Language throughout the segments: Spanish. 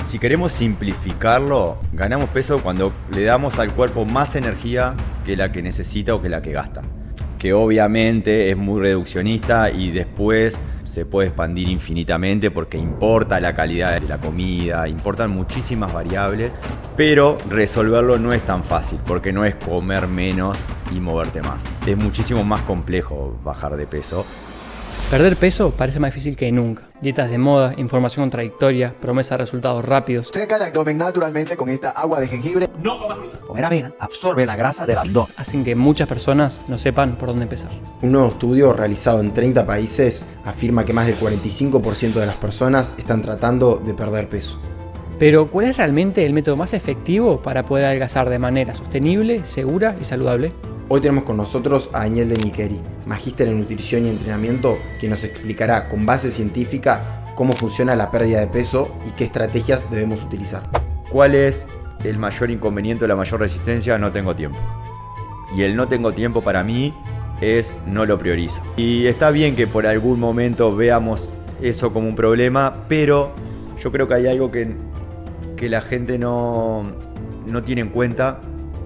Si queremos simplificarlo, ganamos peso cuando le damos al cuerpo más energía que la que necesita o que la que gasta. Que obviamente es muy reduccionista y después se puede expandir infinitamente porque importa la calidad de la comida, importan muchísimas variables, pero resolverlo no es tan fácil porque no es comer menos y moverte más. Es muchísimo más complejo bajar de peso. Perder peso parece más difícil que nunca. Dietas de moda, información contradictoria, promesa de resultados rápidos. Seca el abdomen naturalmente con esta agua de jengibre. No comas fruta. Comer avena absorbe la grasa del abdomen. Hacen que muchas personas no sepan por dónde empezar. Un nuevo estudio realizado en 30 países afirma que más del 45% de las personas están tratando de perder peso. Pero, ¿cuál es realmente el método más efectivo para poder adelgazar de manera sostenible, segura y saludable? Hoy tenemos con nosotros a Daniel De Micheli, magíster en nutrición y entrenamiento, quien nos explicará con base científica cómo funciona la pérdida de peso y qué estrategias debemos utilizar. ¿Cuál es el mayor inconveniente o la mayor resistencia? No tengo tiempo. Y el no tengo tiempo para mí es no lo priorizo. Y está bien que por algún momento veamos eso como un problema, pero yo creo que hay algo que la gente no tiene en cuenta.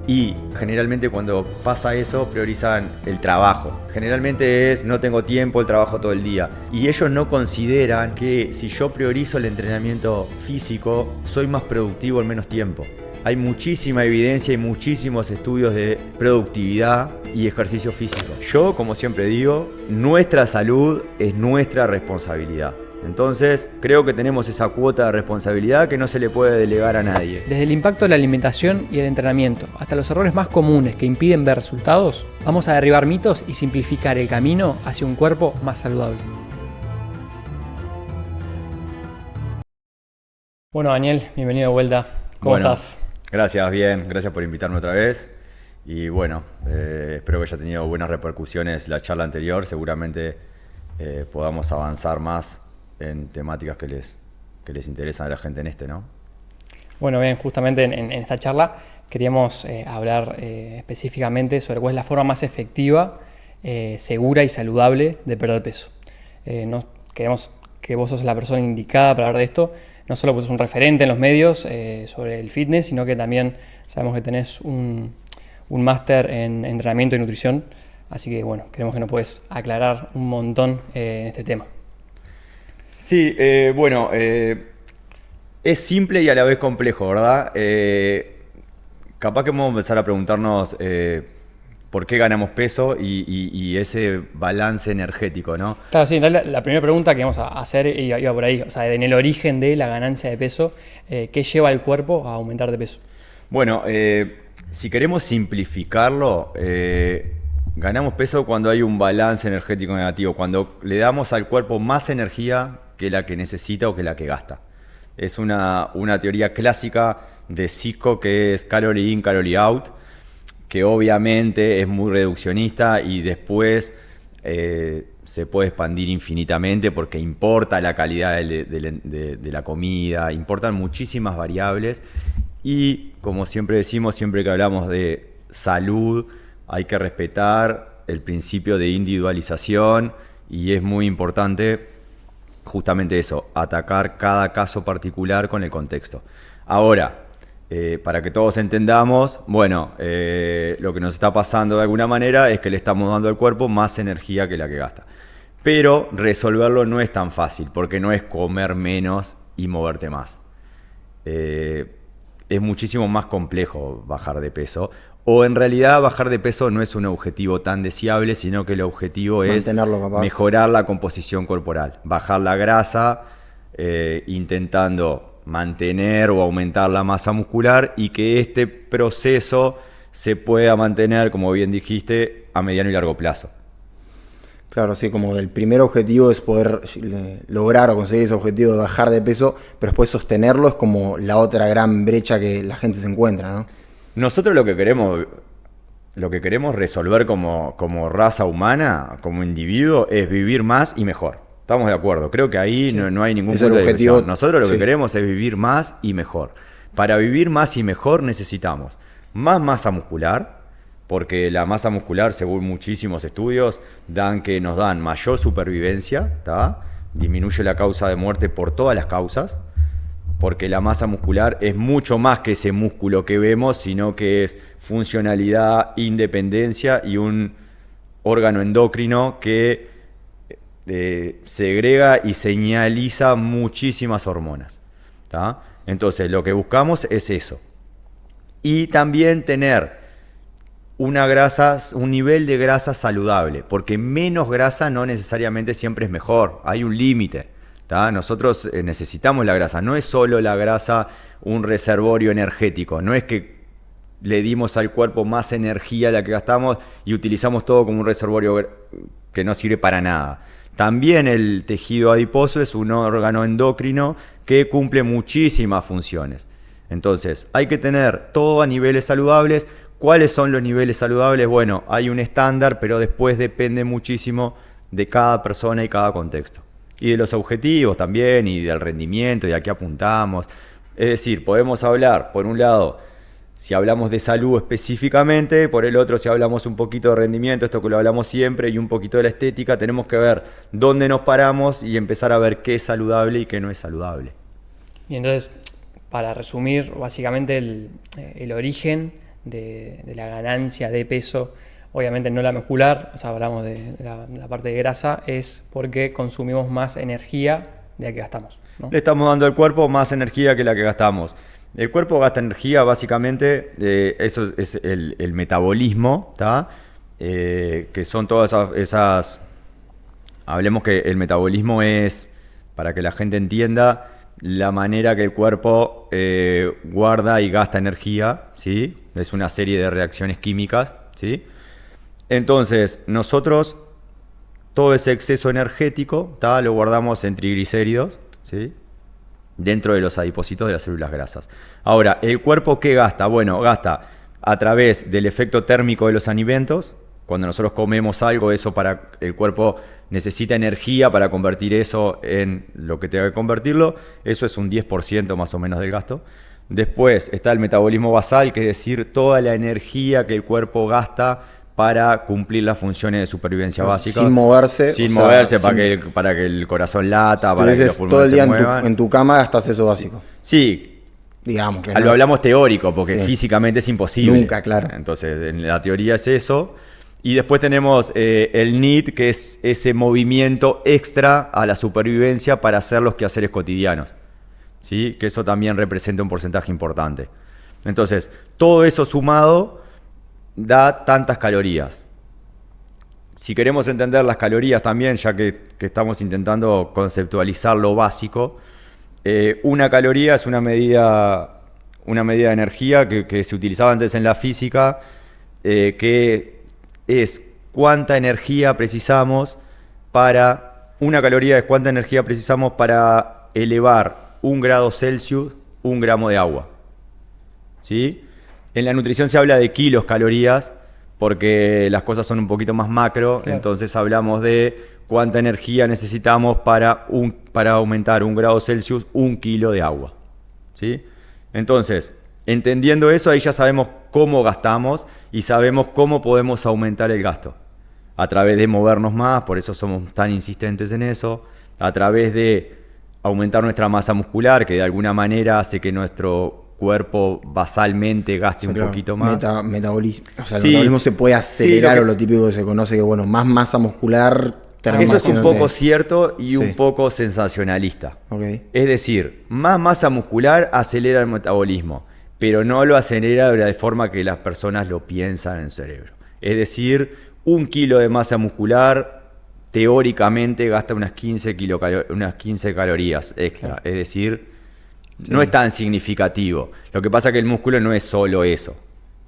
Y generalmente cuando pasa eso priorizan el trabajo. Generalmente es no tengo tiempo, el trabajo todo el día. Y ellos no consideran que si yo priorizo el entrenamiento físico, soy más productivo en menos tiempo. Hay muchísima evidencia y muchísimos estudios de productividad y ejercicio físico. Yo, como siempre digo, nuestra salud es nuestra responsabilidad. Entonces, creo que tenemos esa cuota de responsabilidad que no se le puede delegar a nadie. Desde el impacto de la alimentación y el entrenamiento hasta los errores más comunes que impiden ver resultados, vamos a derribar mitos y simplificar el camino hacia un cuerpo más saludable. Bueno, Daniel, bienvenido de vuelta. ¿Cómo estás? Gracias, bien. Gracias por invitarme otra vez. Y bueno, espero que haya tenido buenas repercusiones la charla anterior. Seguramente podamos avanzar más en temáticas que les interesan a la gente en ¿no? Bueno, bien, justamente en esta charla queríamos hablar específicamente sobre cuál es la forma más efectiva, segura y saludable de perder peso. Queremos que vos sos la persona indicada para hablar de esto, no solo porque sos un referente en los medios sobre el fitness, sino que también sabemos que tenés un máster en entrenamiento y nutrición, así que bueno, queremos que nos puedes aclarar un montón en este tema. Sí, es simple y a la vez complejo, ¿verdad? Capaz que vamos a empezar a preguntarnos por qué ganamos peso y ese balance energético, ¿no? Claro, sí, la primera pregunta que vamos a hacer iba por ahí, o sea, en el origen de la ganancia de peso, ¿qué lleva al cuerpo a aumentar de peso? Bueno, si queremos simplificarlo, ganamos peso cuando hay un balance energético negativo, cuando le damos al cuerpo más energía que la que necesita o que la que gasta. Es una teoría clásica de Cisco que es calorie in, calorie out, que obviamente es muy reduccionista y después se puede expandir infinitamente porque importa la calidad de la comida, importan muchísimas variables y como siempre decimos, siempre que hablamos de salud, hay que respetar el principio de individualización y es muy importante justamente eso, atacar cada caso particular con el contexto. Ahora, para que todos entendamos, bueno, lo que nos está pasando de alguna manera es que le estamos dando al cuerpo más energía que la que gasta. Pero resolverlo no es tan fácil, porque no es comer menos y moverte más. Es muchísimo más complejo bajar de peso. O en realidad bajar de peso no es un objetivo tan deseable, sino que el objetivo es mejorar la composición corporal, bajar la grasa, intentando mantener o aumentar la masa muscular y que este proceso se pueda mantener, como bien dijiste, a mediano y largo plazo. Claro, sí, como el primer objetivo es poder lograr o conseguir ese objetivo de bajar de peso, pero después sostenerlo es como la otra gran brecha que la gente se encuentra, ¿no? Nosotros lo que queremos resolver como raza humana, como individuo, es vivir más y mejor. Estamos de acuerdo. Creo que ahí sí. no hay ningún punto de discusión. Nosotros lo que queremos es vivir más y mejor. Para vivir más y mejor necesitamos más masa muscular, porque la masa muscular, según muchísimos estudios, nos dan mayor supervivencia, ¿tá? Disminuye la causa de muerte por todas las causas, porque la masa muscular es mucho más que ese músculo que vemos, sino que es funcionalidad, independencia y un órgano endocrino que segrega y señaliza muchísimas hormonas, ¿tá? Entonces lo que buscamos es eso. Y también tener un nivel de grasa saludable, porque menos grasa no necesariamente siempre es mejor, hay un límite, ¿tá? Nosotros necesitamos la grasa, no es solo la grasa un reservorio energético, no es que le dimos al cuerpo más energía a la que gastamos y utilizamos todo como un reservorio que no sirve para nada. También el tejido adiposo es un órgano endocrino que cumple muchísimas funciones. Entonces, hay que tener todo a niveles saludables. ¿Cuáles son los niveles saludables? Bueno, hay un estándar, pero después depende muchísimo de cada persona y cada contexto. Y de los objetivos también, y del rendimiento, y a qué apuntamos. Es decir, podemos hablar, por un lado, si hablamos de salud específicamente, por el otro, si hablamos un poquito de rendimiento, esto que lo hablamos siempre, y un poquito de la estética, tenemos que ver dónde nos paramos y empezar a ver qué es saludable y qué no es saludable. Y entonces, para resumir, básicamente el origen de la ganancia de peso, obviamente no la muscular, o sea, hablamos de la parte de grasa, es porque consumimos más energía de la que gastamos, ¿no? Le estamos dando al cuerpo más energía que la que gastamos. El cuerpo gasta energía básicamente, eso es el metabolismo, ¿tá? Que son todas esas... Hablemos que el metabolismo es, para que la gente entienda, la manera que el cuerpo guarda y gasta energía, ¿sí? Es una serie de reacciones químicas, ¿sí? Entonces, nosotros todo ese exceso energético, ¿tá? Lo guardamos en triglicéridos, ¿sí? Dentro de los adipocitos de las células grasas. Ahora, ¿el cuerpo qué gasta? Bueno, gasta a través del efecto térmico de los alimentos. Cuando nosotros comemos algo, eso para el cuerpo necesita energía para convertir eso en lo que tenga que convertirlo. Eso es un 10% más o menos del gasto. Después está el metabolismo basal, que es decir, toda la energía que el cuerpo gasta para cumplir las funciones de supervivencia básica. Sin moverse. Sin moverse, para que el corazón lata, para que los pulmones se muevan. Todo el día en tu cama gastas eso básico. Sí. Digamos que lo hablamos teórico, porque físicamente es imposible. Nunca, claro. Entonces, en la teoría es eso. Y después tenemos el NEAT, que es ese movimiento extra a la supervivencia para hacer los quehaceres cotidianos, ¿sí? Que eso también representa un porcentaje importante. Entonces, todo eso sumado da tantas calorías. Si queremos entender las calorías también, ya que estamos intentando conceptualizar lo básico, una caloría es una medida de energía que se utilizaba antes en la física, que es cuánta energía precisamos una caloría es cuánta energía precisamos para elevar 1 grado Celsius 1 gramo de agua, ¿sí? En la nutrición se habla de kilocalorías porque las cosas son un poquito más macro, claro. Entonces hablamos de cuánta energía necesitamos para aumentar 1 grado Celsius 1 kilo de agua, ¿sí? Entonces, entendiendo eso, ahí ya sabemos cómo gastamos y sabemos cómo podemos aumentar el gasto. A través de movernos más, por eso somos tan insistentes en eso, a través de aumentar nuestra masa muscular, que de alguna manera hace que nuestro cuerpo basalmente gaste un poquito más. Metabolismo. O sea, el metabolismo se puede acelerar, o lo típico que se conoce, que bueno, más masa muscular termina. Eso es un poco cierto y un poco sensacionalista. Okay. Es decir, más masa muscular acelera el metabolismo, pero no lo acelera de forma que las personas lo piensan en el cerebro. Es decir, 1 kilo de masa muscular teóricamente gasta unas 15 calorías extra. Es decir, no es tan significativo. Lo que pasa es que el músculo no es solo eso.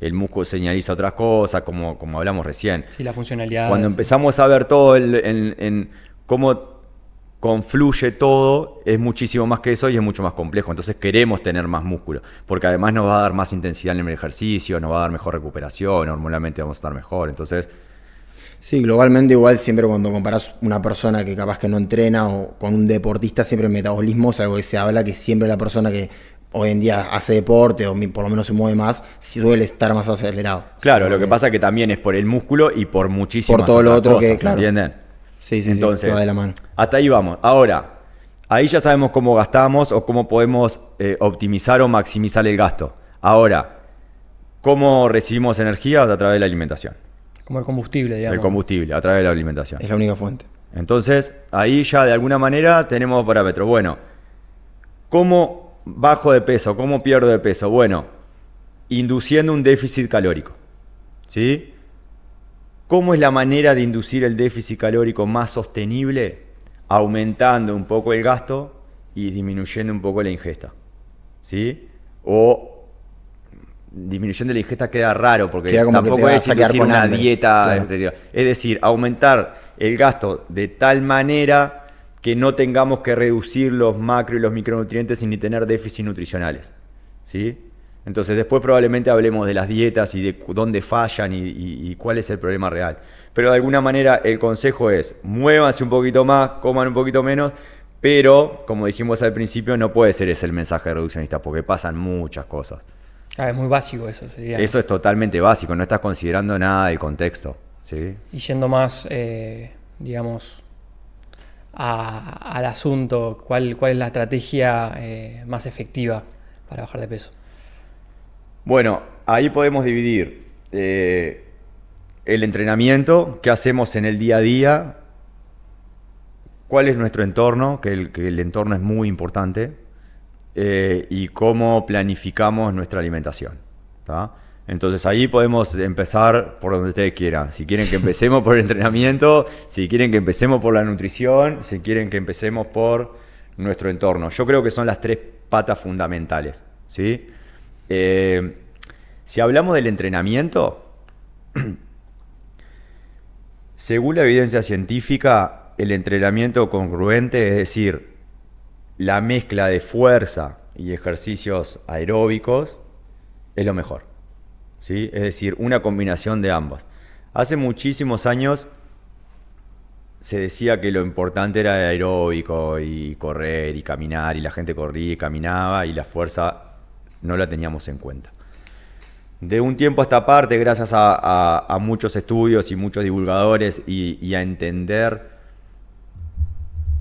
El músculo señaliza otras cosas, como hablamos recién. Sí, la funcionalidad. Cuando empezamos a ver todo en cómo confluye todo, es muchísimo más que eso y es mucho más complejo. Entonces queremos tener más músculo, porque además nos va a dar más intensidad en el ejercicio, nos va a dar mejor recuperación, hormonalmente vamos a estar mejor. Entonces, sí, globalmente igual siempre cuando comparás una persona que capaz que no entrena o con un deportista, siempre el metabolismo es algo que se habla, que siempre la persona que hoy en día hace deporte o por lo menos se mueve más, suele estar más acelerado. Claro, lo que pasa es que también es por el músculo y por muchísimas por todo otras lo otro cosas, que, claro. ¿entienden? Sí, entonces, va de la mano. Hasta ahí vamos. Ahora, Ahí ya sabemos cómo gastamos o cómo podemos optimizar o maximizar el gasto. Ahora, ¿cómo recibimos energía? A través de la alimentación. Como el combustible, digamos. El combustible, a través de la alimentación. Es la única fuente. Entonces, ahí ya de alguna manera tenemos parámetros. Bueno, ¿cómo bajo de peso? ¿Cómo pierdo de peso? Bueno, induciendo un déficit calórico. ¿Sí? ¿Cómo es la manera de inducir el déficit calórico más sostenible? Aumentando un poco el gasto y disminuyendo un poco la ingesta. ¿Sí? O disminuyendo la ingesta queda raro porque queda como tampoco es inducir una hambre. dieta. Claro. Es decir, aumentar el gasto de tal manera que no tengamos que reducir los macro y los micronutrientes sin ni tener déficits nutricionales. ¿Sí? Entonces después probablemente hablemos de las dietas y de dónde fallan y cuál es el problema real. Pero de alguna manera el consejo es, muévanse un poquito más, coman un poquito menos, pero como dijimos al principio, no puede ser ese el mensaje reduccionista porque pasan muchas cosas. Ah, es muy básico eso, sería. Eso es totalmente básico, no estás considerando nada del contexto. ¿Sí? Y yendo más, digamos, al asunto, ¿cuál es la estrategia más efectiva para bajar de peso? Bueno, ahí podemos dividir el entrenamiento, qué hacemos en el día a día, cuál es nuestro entorno, que el entorno es muy importante, y cómo planificamos nuestra alimentación. ¿Tá? Entonces ahí podemos empezar por donde ustedes quieran. Si quieren que empecemos por el entrenamiento, si quieren que empecemos por la nutrición, si quieren que empecemos por nuestro entorno. Yo creo que son las 3 patas fundamentales. ¿Sí? Si hablamos del entrenamiento, según la evidencia científica, el entrenamiento congruente, es decir, la mezcla de fuerza y ejercicios aeróbicos, es lo mejor. ¿Sí? Es decir, una combinación de ambas. Hace muchísimos años se decía que lo importante era el aeróbico y correr y caminar, y la gente corría y caminaba y la fuerza no la teníamos en cuenta. De un tiempo a esta parte, gracias a muchos estudios y muchos divulgadores y a entender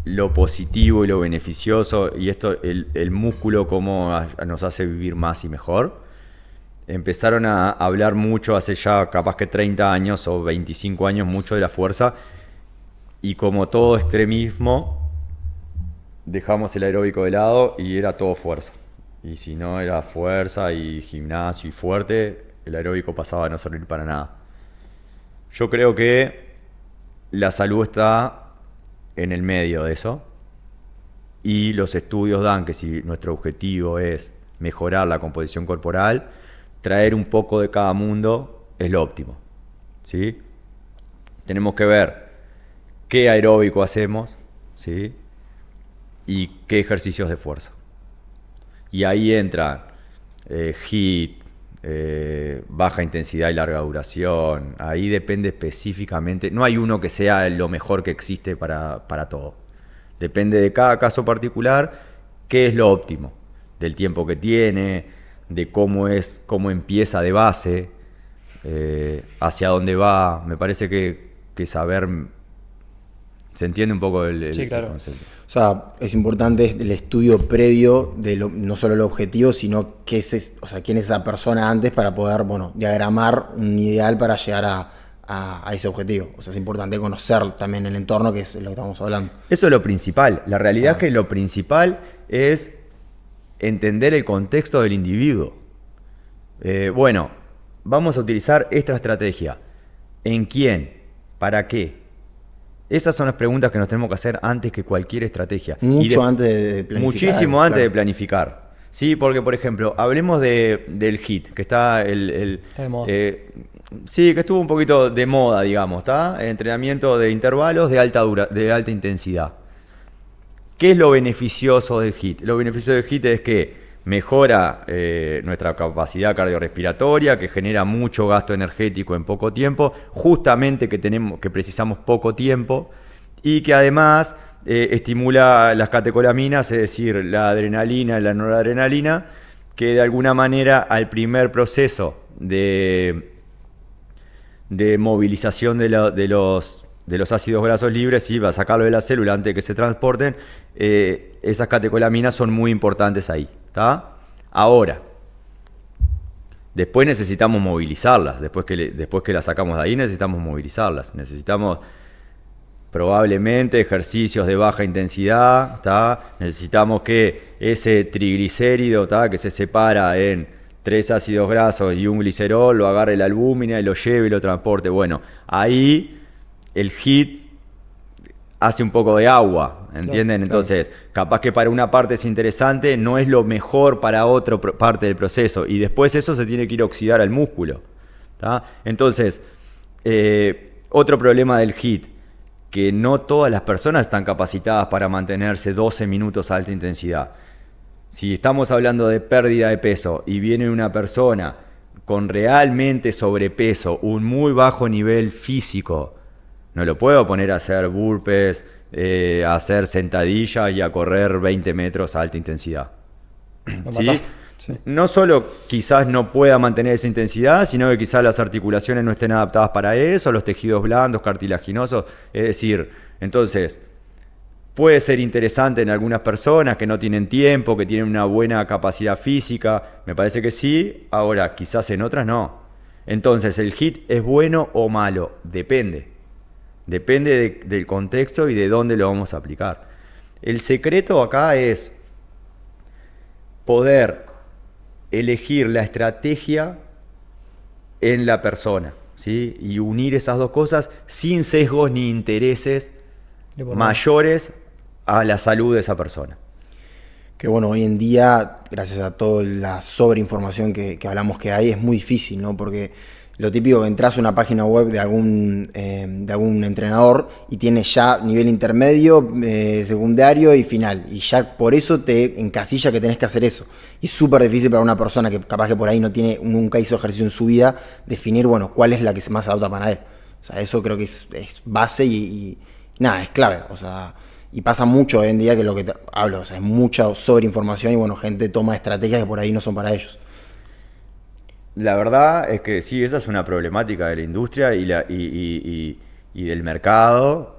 lo positivo y lo beneficioso, y esto, el músculo cómo nos hace vivir más y mejor, empezaron a hablar mucho hace ya capaz que 30 años o 25 años mucho de la fuerza, y como todo extremismo dejamos el aeróbico de lado y era todo fuerza. Y si no era fuerza y gimnasio y fuerte, el aeróbico pasaba a no servir para nada. Yo creo que la salud está en el medio de eso, y los estudios dan que si nuestro objetivo es mejorar la composición corporal, traer un poco de cada mundo es lo óptimo. ¿Sí? Tenemos que ver qué aeróbico hacemos, ¿sí? Y qué ejercicios de fuerza. Y ahí entran HIIT, baja intensidad y larga duración. Ahí depende específicamente. No hay uno que sea lo mejor que existe para todo. Depende de cada caso particular qué es lo óptimo. Del tiempo que tiene, de cómo empieza de base, hacia dónde va. Me parece que saber... ¿Se entiende un poco Sí, claro. el concepto? O sea, es importante el estudio previo de no solo el objetivo, sino quién es esa persona antes para poder, diagramar un ideal para llegar a ese objetivo. O sea, es importante conocer también el entorno, que es lo que estamos hablando. Eso es lo principal. La realidad es que lo principal es entender el contexto del individuo. Vamos a utilizar esta estrategia. ¿En quién? ¿Para qué? Esas son las preguntas que nos tenemos que hacer antes que cualquier estrategia. Mucho antes de planificar. Muchísimo antes de planificar. Sí, porque, por ejemplo, hablemos del HIIT, que está Está de moda. Sí, que estuvo un poquito de moda, digamos, ¿está? El entrenamiento de intervalos de alta intensidad. ¿Qué es lo beneficioso del HIIT? Lo beneficioso del HIIT es que mejora nuestra capacidad cardiorrespiratoria, que genera mucho gasto energético en poco tiempo, justamente que precisamos poco tiempo, y que además estimula las catecolaminas, es decir, la adrenalina y la noradrenalina, que de alguna manera al primer proceso de movilización de los ácidos grasos libres, ¿sí? Va a sacarlo de la célula antes de que se transporten, esas catecolaminas son muy importantes ahí. ¿Tá? Ahora, después necesitamos movilizarlas. Después que las sacamos de ahí, necesitamos movilizarlas. Necesitamos probablemente ejercicios de baja intensidad. ¿Tá? Necesitamos que ese triglicérido, ¿tá? Que se separa en 3 ácidos grasos y un glicerol, lo agarre la albúmina y lo lleve y lo transporte. Bueno, ahí el HIIT hace un poco de agua, ¿entienden? Claro. Entonces, capaz que para una parte es interesante, no es lo mejor para otra parte del proceso. Y después eso se tiene que ir a oxidar al músculo. ¿Tá? Entonces, otro problema del HIIT, que no todas las personas están capacitadas para mantenerse 12 minutos a alta intensidad. Si estamos hablando de pérdida de peso y viene una persona con realmente sobrepeso, un muy bajo nivel físico, no lo puedo poner a hacer burpees, a hacer sentadillas y a correr 20 metros a alta intensidad. ¿Sí? Sí. No solo quizás no pueda mantener esa intensidad, sino que quizás las articulaciones no estén adaptadas para eso, los tejidos blandos, cartilaginosos. Es decir, entonces, puede ser interesante en algunas personas que no tienen tiempo, que tienen una buena capacidad física. Me parece que sí. Ahora, quizás en otras no. Entonces, ¿el HIIT es bueno o malo? Depende. Depende del contexto y de dónde lo vamos a aplicar. El secreto acá es poder elegir la estrategia en la persona, ¿sí? Y unir esas dos cosas sin sesgos ni intereses mayores a la salud de esa persona. Que bueno, hoy en día, gracias a toda la sobreinformación que hablamos que hay, es muy difícil, ¿no? Porque lo típico que entras a una página web de algún entrenador y tienes ya nivel intermedio, secundario y final. Y ya por eso te encasilla que tenés que hacer eso. Y es súper difícil para una persona que capaz que por ahí nunca hizo ejercicio en su vida, definir, bueno, cuál es la que más se adapta para él. O sea, eso creo que es base y nada, es clave. O sea, y pasa mucho hoy en día que lo que hablo, o sea, es mucha sobreinformación y bueno, gente toma estrategias que por ahí no son para ellos. La verdad es que sí, esa es una problemática de la industria y del mercado,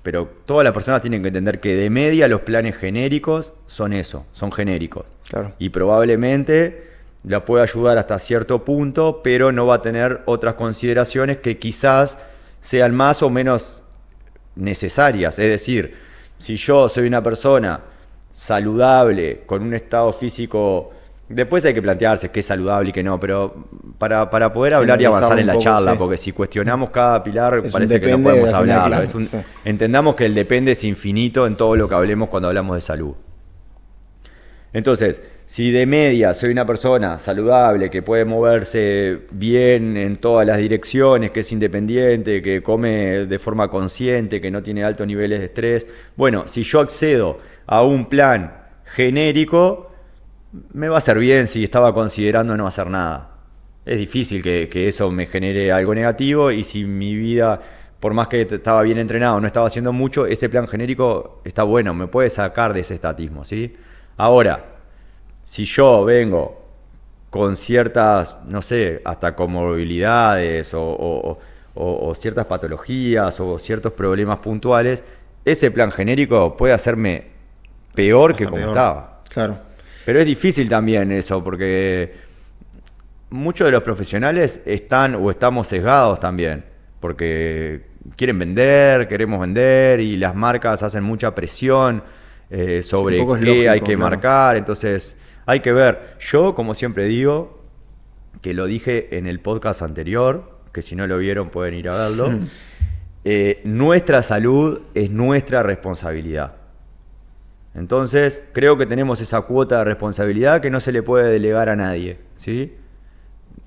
pero todas las personas tienen que entender que de media los planes genéricos son eso, son genéricos. Claro. Y probablemente la puede ayudar hasta cierto punto, pero no va a tener otras consideraciones que quizás sean más o menos necesarias. Es decir, si yo soy una persona saludable, con un estado físico... Después hay que plantearse qué es saludable y qué no, pero para poder hablar y avanzar en la charla, sí. Porque si cuestionamos cada pilar parece que no podemos hablarlo. Claro, sí. Entendamos que el depende es infinito en todo lo que hablemos cuando hablamos de salud. Entonces, si de media soy una persona saludable, que puede moverse bien en todas las direcciones, que es independiente, que come de forma consciente, que no tiene altos niveles de estrés, bueno, si yo accedo a un plan genérico, me va a hacer bien si estaba considerando no hacer nada. Es difícil que eso me genere algo negativo y si mi vida, por más que estaba bien entrenado, no estaba haciendo mucho, ese plan genérico está bueno, me puede sacar de ese estatismo, ¿sí? Ahora, si yo vengo con ciertas, no sé, hasta comorbilidades o ciertas patologías o ciertos problemas puntuales, ese plan genérico puede hacerme peor que como estaba. Claro. Pero es difícil también eso, porque muchos de los profesionales están o estamos sesgados también, porque quieren vender, queremos vender y las marcas hacen mucha presión sobre qué lógico, hay que marcar, entonces hay que ver. Yo, como siempre digo, que lo dije en el podcast anterior, que si no lo vieron pueden ir a verlo, nuestra salud es nuestra responsabilidad. Entonces, creo que tenemos esa cuota de responsabilidad que no se le puede delegar a nadie, ¿sí?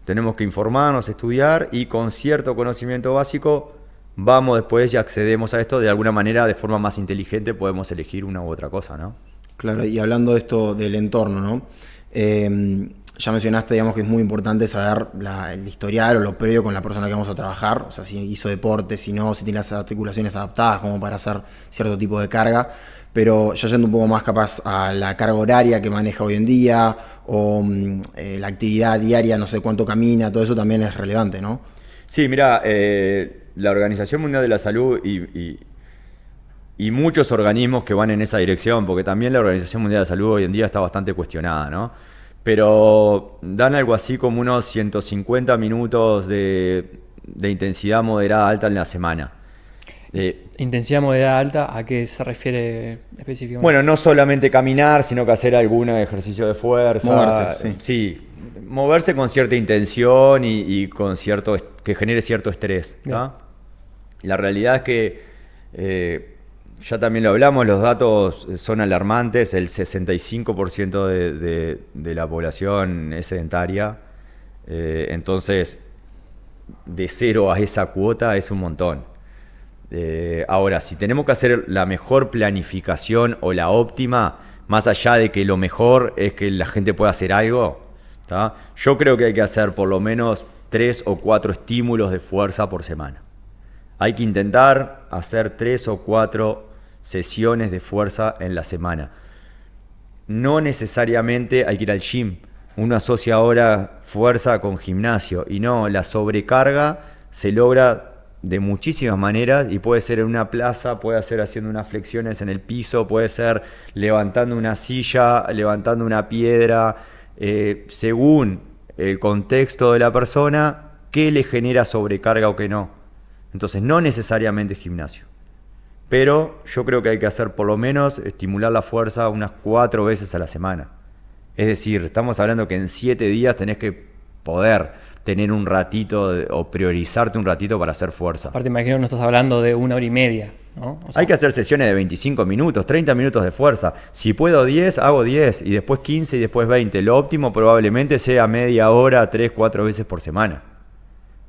Tenemos que informarnos, estudiar y con cierto conocimiento básico vamos después y accedemos a esto de alguna manera, de forma más inteligente podemos elegir una u otra cosa, ¿no? Claro, y hablando de esto del entorno, ¿no? Ya mencionaste, digamos, que es muy importante saber el historial o lo previo con la persona que vamos a trabajar, o sea, si hizo deporte, si no, si tiene las articulaciones adaptadas como para hacer cierto tipo de carga. Pero ya yendo un poco más capaz a la carga horaria que maneja hoy en día o la actividad diaria, no sé cuánto camina, todo eso también es relevante, ¿no? Sí, mira, la Organización Mundial de la Salud y y muchos organismos que van en esa dirección, porque también la Organización Mundial de la Salud hoy en día está bastante cuestionada, ¿no? Pero dan algo así como unos 150 minutos de intensidad moderada alta en la semana. Intensidad moderada alta, ¿a qué se refiere específicamente? Bueno, no solamente caminar, sino que hacer algún ejercicio de fuerza. Moverse, Sí, moverse con cierta intención y con que genere cierto estrés, ¿no? La realidad es que, ya también lo hablamos, los datos son alarmantes, el 65% de la población es sedentaria, entonces de 0 a esa cuota es un montón. Ahora, si tenemos que hacer la mejor planificación o la óptima, más allá de que lo mejor es que la gente pueda hacer algo, ¿tá? Yo creo que hay que hacer por lo menos 3 o 4 estímulos de fuerza por semana. Hay que intentar hacer 3 o 4 sesiones de fuerza en la semana. No necesariamente hay que ir al gym. Uno asocia ahora fuerza con gimnasio y no, la sobrecarga se logra de muchísimas maneras y puede ser en una plaza, puede ser haciendo unas flexiones en el piso, puede ser levantando una silla, levantando una piedra, según el contexto de la persona, qué le genera sobrecarga o qué no. Entonces no necesariamente gimnasio, pero yo creo que hay que hacer por lo menos estimular la fuerza unas 4 veces a la semana. Es decir, estamos hablando que en 7 días tenés que poder tener un ratito o priorizarte un ratito para hacer fuerza. Aparte, imagino que no estás hablando de 1 hora y media, ¿no? O sea, hay que hacer sesiones de 25 minutos, 30 minutos de fuerza. Si puedo 10, hago 10 y después 15 y después 20. Lo óptimo probablemente sea media hora, 3, 4 veces por semana.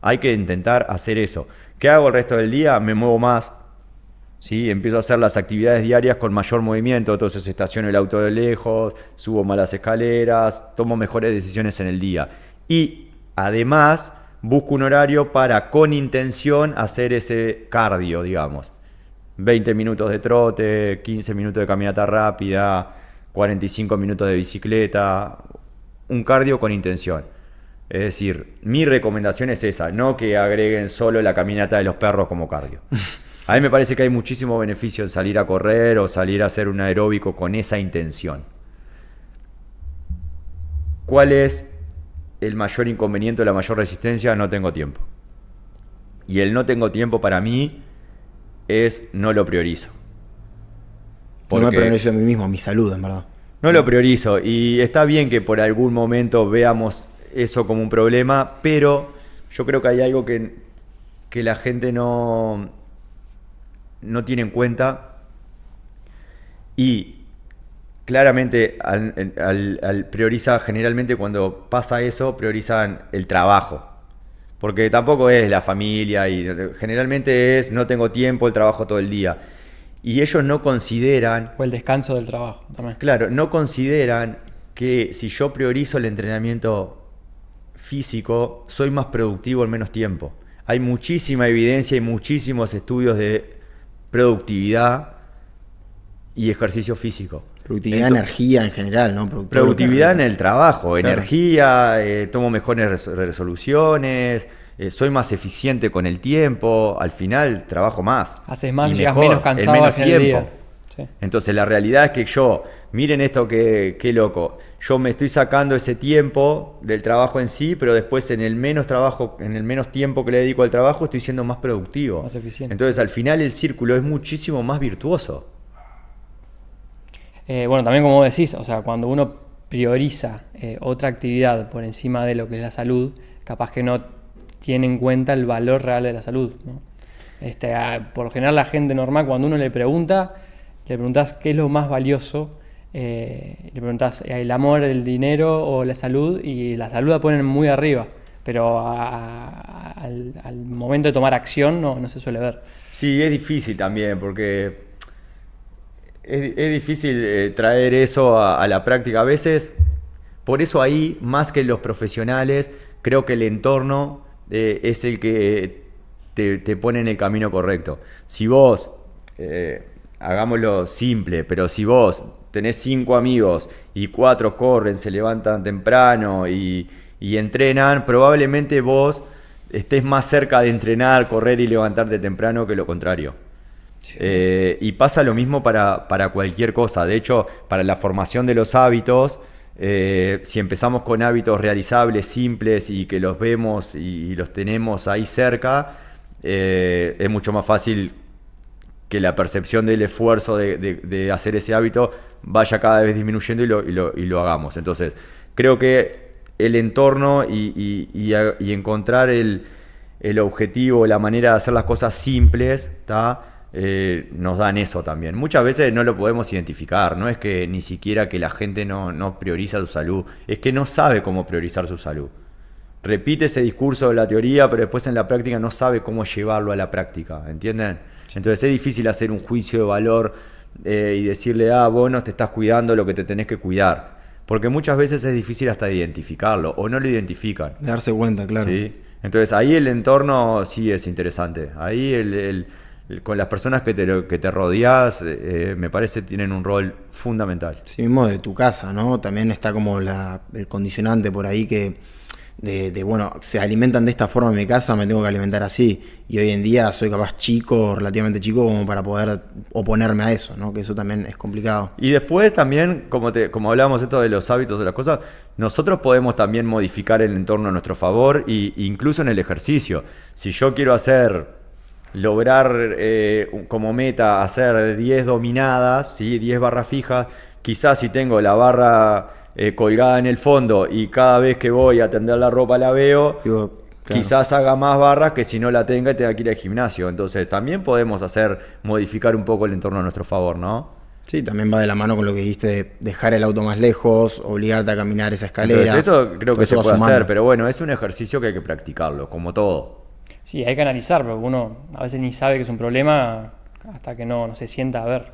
Hay que intentar hacer eso. ¿Qué hago el resto del día? Me muevo más. ¿Sí? Empiezo a hacer las actividades diarias con mayor movimiento, entonces estaciono el auto de lejos, subo más las escaleras, tomo mejores decisiones en el día. Y además, busco un horario para, con intención, hacer ese cardio, digamos. 20 minutos de trote, 15 minutos de caminata rápida, 45 minutos de bicicleta. Un cardio con intención. Es decir, mi recomendación es esa, no que agreguen solo la caminata de los perros como cardio. A mí me parece que hay muchísimo beneficio en salir a correr o salir a hacer un aeróbico con esa intención. ¿Cuál es el mayor inconveniente o la mayor resistencia? No tengo tiempo. Y el no tengo tiempo para mí es no lo priorizo. No me priorizo a mí mismo, a mi salud, en verdad. No lo priorizo y está bien que por algún momento veamos eso como un problema, pero yo creo que hay algo que la gente no tiene en cuenta y claramente al prioriza, generalmente cuando pasa eso, priorizan el trabajo. Porque tampoco es la familia y generalmente es no tengo tiempo, el trabajo todo el día. Y ellos no consideran... O el descanso del trabajo también. Claro, no consideran que si yo priorizo el entrenamiento físico, soy más productivo en menos tiempo. Hay muchísima evidencia y muchísimos estudios de productividad y ejercicio físico. Productividad, energía en general, ¿no? Productividad en el trabajo, claro. Energía, tomo mejores resoluciones, soy más eficiente con el tiempo, al final trabajo más. Haces más y llegas menos cansado al final del día. Sí. Entonces la realidad es que miren esto qué loco, yo me estoy sacando ese tiempo del trabajo en sí, pero después en el menos tiempo que le dedico al trabajo estoy siendo más productivo. Más eficiente. Entonces al final el círculo es muchísimo más virtuoso. Bueno, también como decís, o sea, cuando uno prioriza otra actividad por encima de lo que es la salud, capaz que no tiene en cuenta el valor real de la salud, ¿no? Por lo general la gente normal, cuando uno le preguntás qué es lo más valioso, le preguntás el amor, el dinero o la salud, y la salud la ponen muy arriba, pero al momento de tomar acción no se suele ver. Sí, es difícil también, porque es difícil traer eso a la práctica a veces. Por eso ahí, más que los profesionales, creo que el entorno es el que te pone en el camino correcto. Si vos, hagámoslo simple, pero si vos tenés 5 amigos y 4 corren, se levantan temprano y entrenan, probablemente vos estés más cerca de entrenar, correr y levantarte temprano que lo contrario. Sí. Y pasa lo mismo para cualquier cosa. De hecho, para la formación de los hábitos, si empezamos con hábitos realizables, simples y que los vemos y los tenemos ahí cerca, es mucho más fácil que la percepción del esfuerzo de hacer ese hábito vaya cada vez disminuyendo y lo hagamos. Entonces, creo que el entorno y encontrar el objetivo, la manera de hacer las cosas simples, nos dan eso también. Muchas veces no lo podemos identificar, no es que ni siquiera que la gente no prioriza su salud, es que no sabe cómo priorizar su salud. Repite ese discurso de la teoría, pero después en la práctica no sabe cómo llevarlo a la práctica, ¿entienden? Entonces es difícil hacer un juicio de valor y decirle, vos no te estás cuidando lo que te tenés que cuidar. Porque muchas veces es difícil hasta identificarlo, o no lo identifican. Darse cuenta, claro. ¿Sí? Entonces ahí el entorno sí es interesante. Ahí con las personas que te rodeás, me parece tienen un rol fundamental. Sí, mismo de tu casa, ¿no? También está como el condicionante por ahí que bueno, se alimentan de esta forma en mi casa, me tengo que alimentar así. Y hoy en día soy capaz relativamente chico, como para poder oponerme a eso, ¿no? Que eso también es complicado. Y después también, como hablábamos esto de los hábitos de las cosas, nosotros podemos también modificar el entorno a nuestro favor, incluso en el ejercicio. Si yo quiero lograr como meta hacer 10 dominadas, ¿sí? 10 barras fijas, quizás si tengo la barra colgada en el fondo y cada vez que voy a tender la ropa la veo, Claro. Quizás haga más barras que si no la tenga y tenga que ir al gimnasio. Entonces también podemos modificar un poco el entorno a nuestro favor, ¿no? Sí, también va de la mano con lo que dijiste de dejar el auto más lejos, obligarte a caminar esa escalera. Entonces eso creo que se va puede sumando. hacer, pero bueno, es un ejercicio que hay que practicarlo, como todo. Sí, hay que analizar, porque uno a veces ni sabe que es un problema hasta que no se sienta a ver.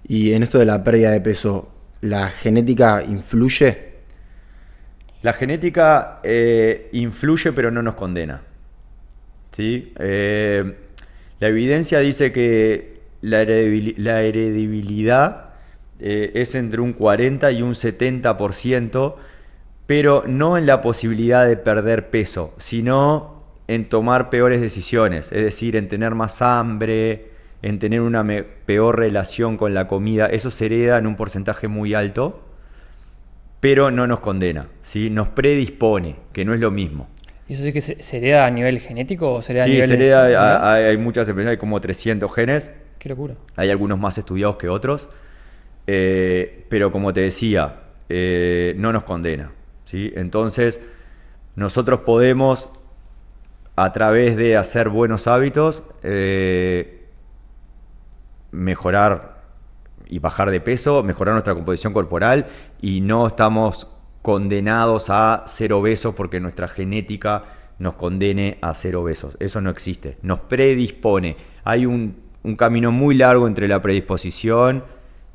Y en esto de la pérdida de peso, ¿la genética influye? La genética influye pero no nos condena, ¿sí? La evidencia dice que la heredibilidad es entre un 40 y un 70%, pero no en la posibilidad de perder peso, sino en tomar peores decisiones, es decir, en tener más hambre, en tener una peor relación con la comida. Eso se hereda en un porcentaje muy alto, pero no nos condena, ¿sí? Nos predispone, que no es lo mismo. ¿Y eso sí que se hereda a nivel genético o se hereda a Sí, nivel se hereda, hay muchas enfermedades, hay como 300 genes, Qué locura. hay algunos más estudiados que otros, pero como te decía, no nos condena, ¿sí? Entonces, nosotros podemos, a través de hacer buenos hábitos, mejorar y bajar de peso, mejorar nuestra composición corporal, y no estamos condenados a ser obesos porque nuestra genética nos condene a ser obesos. Eso no existe. Nos predispone. Hay un camino muy largo entre la predisposición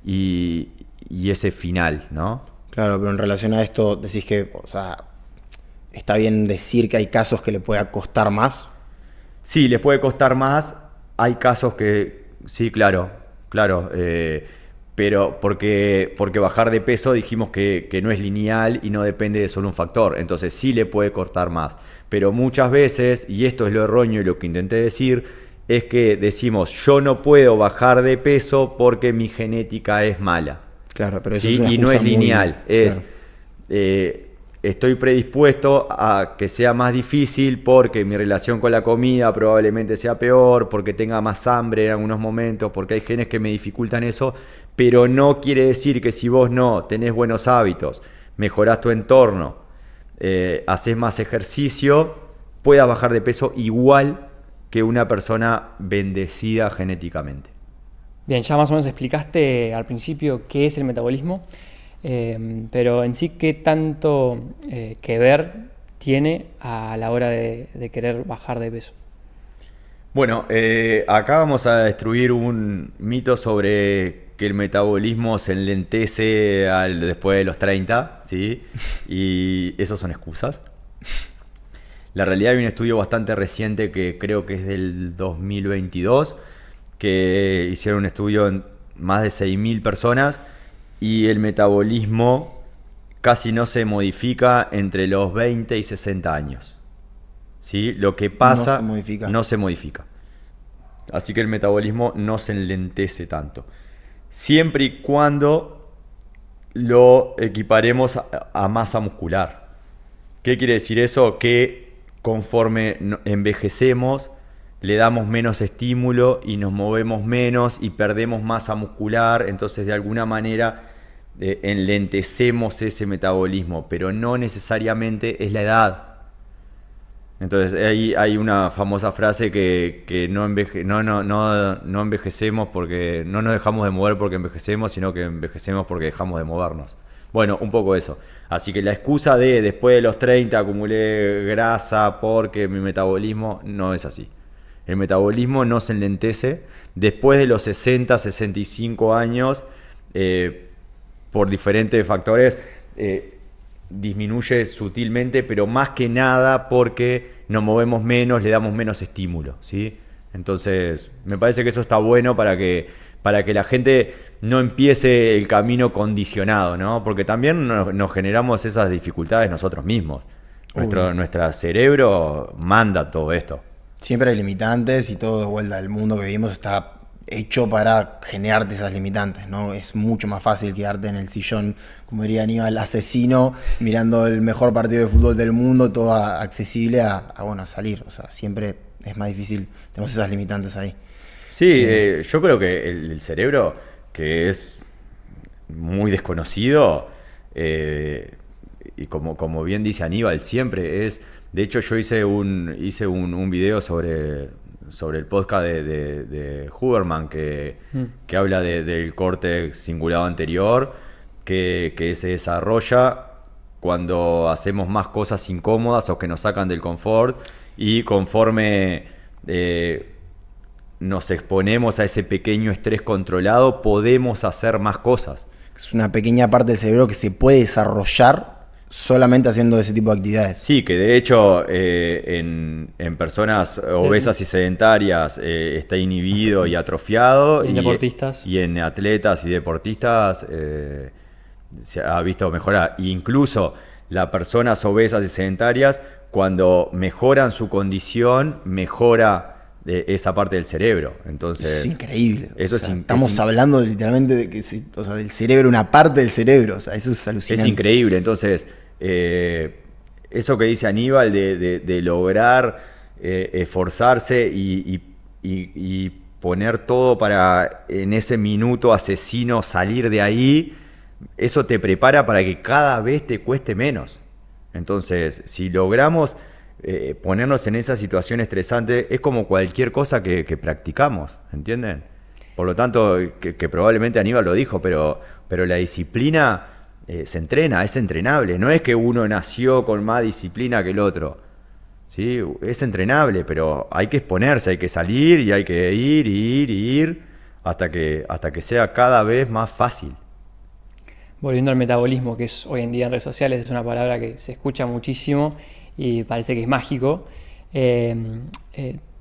y ese final, ¿no? Claro, pero en relación a esto decís que, o sea, está bien decir que hay casos que le pueda costar más. Sí, les puede costar más. Hay casos que, sí, claro. Pero porque bajar de peso dijimos que no es lineal y no depende de solo un factor. Entonces sí le puede costar más. Pero muchas veces, y esto es lo erróneo y lo que intenté decir, es que decimos, yo no puedo bajar de peso porque mi genética es mala. Claro, pero eso ¿Sí? es una Y no excusa es lineal. claro. Estoy predispuesto a que sea más difícil porque mi relación con la comida probablemente sea peor, porque tenga más hambre en algunos momentos, porque hay genes que me dificultan eso, pero no quiere decir que si vos no tenés buenos hábitos, mejorás tu entorno, haces más ejercicio, puedas bajar de peso igual que una persona bendecida genéticamente. Bien, ya más o menos explicaste al principio qué es el metabolismo, pero en sí, ¿qué tanto que ver tiene a la hora de querer bajar de peso? Bueno, acá vamos a destruir un mito sobre que el metabolismo se enlentece después de los 30, ¿sí? Y esos son excusas. La realidad, hay un estudio bastante reciente que creo que es del 2022, que hicieron un estudio en más de 6.000 personas y el metabolismo casi no se modifica entre los 20 y 60 años. ¿Sí? Lo que pasa No se modifica. no se modifica. Así que el metabolismo no se enlentece tanto. Siempre y cuando lo equiparemos a masa muscular. ¿Qué quiere decir eso? Que conforme envejecemos, le damos menos estímulo y nos movemos menos y perdemos masa muscular. Entonces, de alguna manera, enlentecemos ese metabolismo, pero no necesariamente es la edad. Entonces ahí hay una famosa frase que no envejecemos porque no nos dejamos de mover porque envejecemos, sino que envejecemos porque dejamos de movernos. Bueno, un poco eso. Así que la excusa de después de los 30 acumulé grasa porque mi metabolismo no es así. El metabolismo no se enlentece. Después de los 60, 65 años, por diferentes factores, disminuye sutilmente, pero más que nada porque nos movemos menos, le damos menos estímulo, ¿sí? Entonces, me parece que eso está bueno para que la gente no empiece el camino condicionado, ¿no? Porque también nos generamos esas dificultades nosotros mismos. Nuestro cerebro manda todo esto. Siempre hay limitantes y todo de vuelta. El mundo que vivimos está hecho para generarte esas limitantes, ¿no? Es mucho más fácil quedarte en el sillón, como diría Aníbal, asesino, mirando el mejor partido de fútbol del mundo, todo accesible a salir. O sea, siempre es más difícil, tenemos esas limitantes ahí. Sí, yo creo que el cerebro, que es muy desconocido, y como bien dice Aníbal, siempre es... De hecho, yo hice un video sobre el podcast de Huberman que habla del córtex cingulado anterior, que se desarrolla cuando hacemos más cosas incómodas o que nos sacan del confort, y conforme nos exponemos a ese pequeño estrés controlado, podemos hacer más cosas. Es una pequeña parte del cerebro que se puede desarrollar solamente haciendo ese tipo de actividades. Sí, que de hecho en personas obesas y sedentarias está inhibido y atrofiado. En deportistas. Y en atletas y deportistas se ha visto mejorar. Incluso las personas obesas y sedentarias, cuando mejoran su condición, mejora esa parte del cerebro. Entonces, es increíble. Estamos hablando literalmente de que del cerebro, una parte del cerebro. O sea, eso es alucinante. Es increíble. Entonces, eso que dice Aníbal de lograr esforzarse y poner todo para en ese minuto asesino salir de ahí, eso te prepara para que cada vez te cueste menos. Entonces, si logramos ponernos en esa situación estresante, es como cualquier cosa que practicamos, ¿entienden? Por lo tanto, que probablemente Aníbal lo dijo, pero la disciplina se entrena, es entrenable. No es que uno nació con más disciplina que el otro, ¿sí? Es entrenable, pero hay que exponerse, hay que salir y hay que ir hasta que sea cada vez más fácil. Volviendo al metabolismo, que es hoy en día en redes sociales, es una palabra que se escucha muchísimo y parece que es mágico.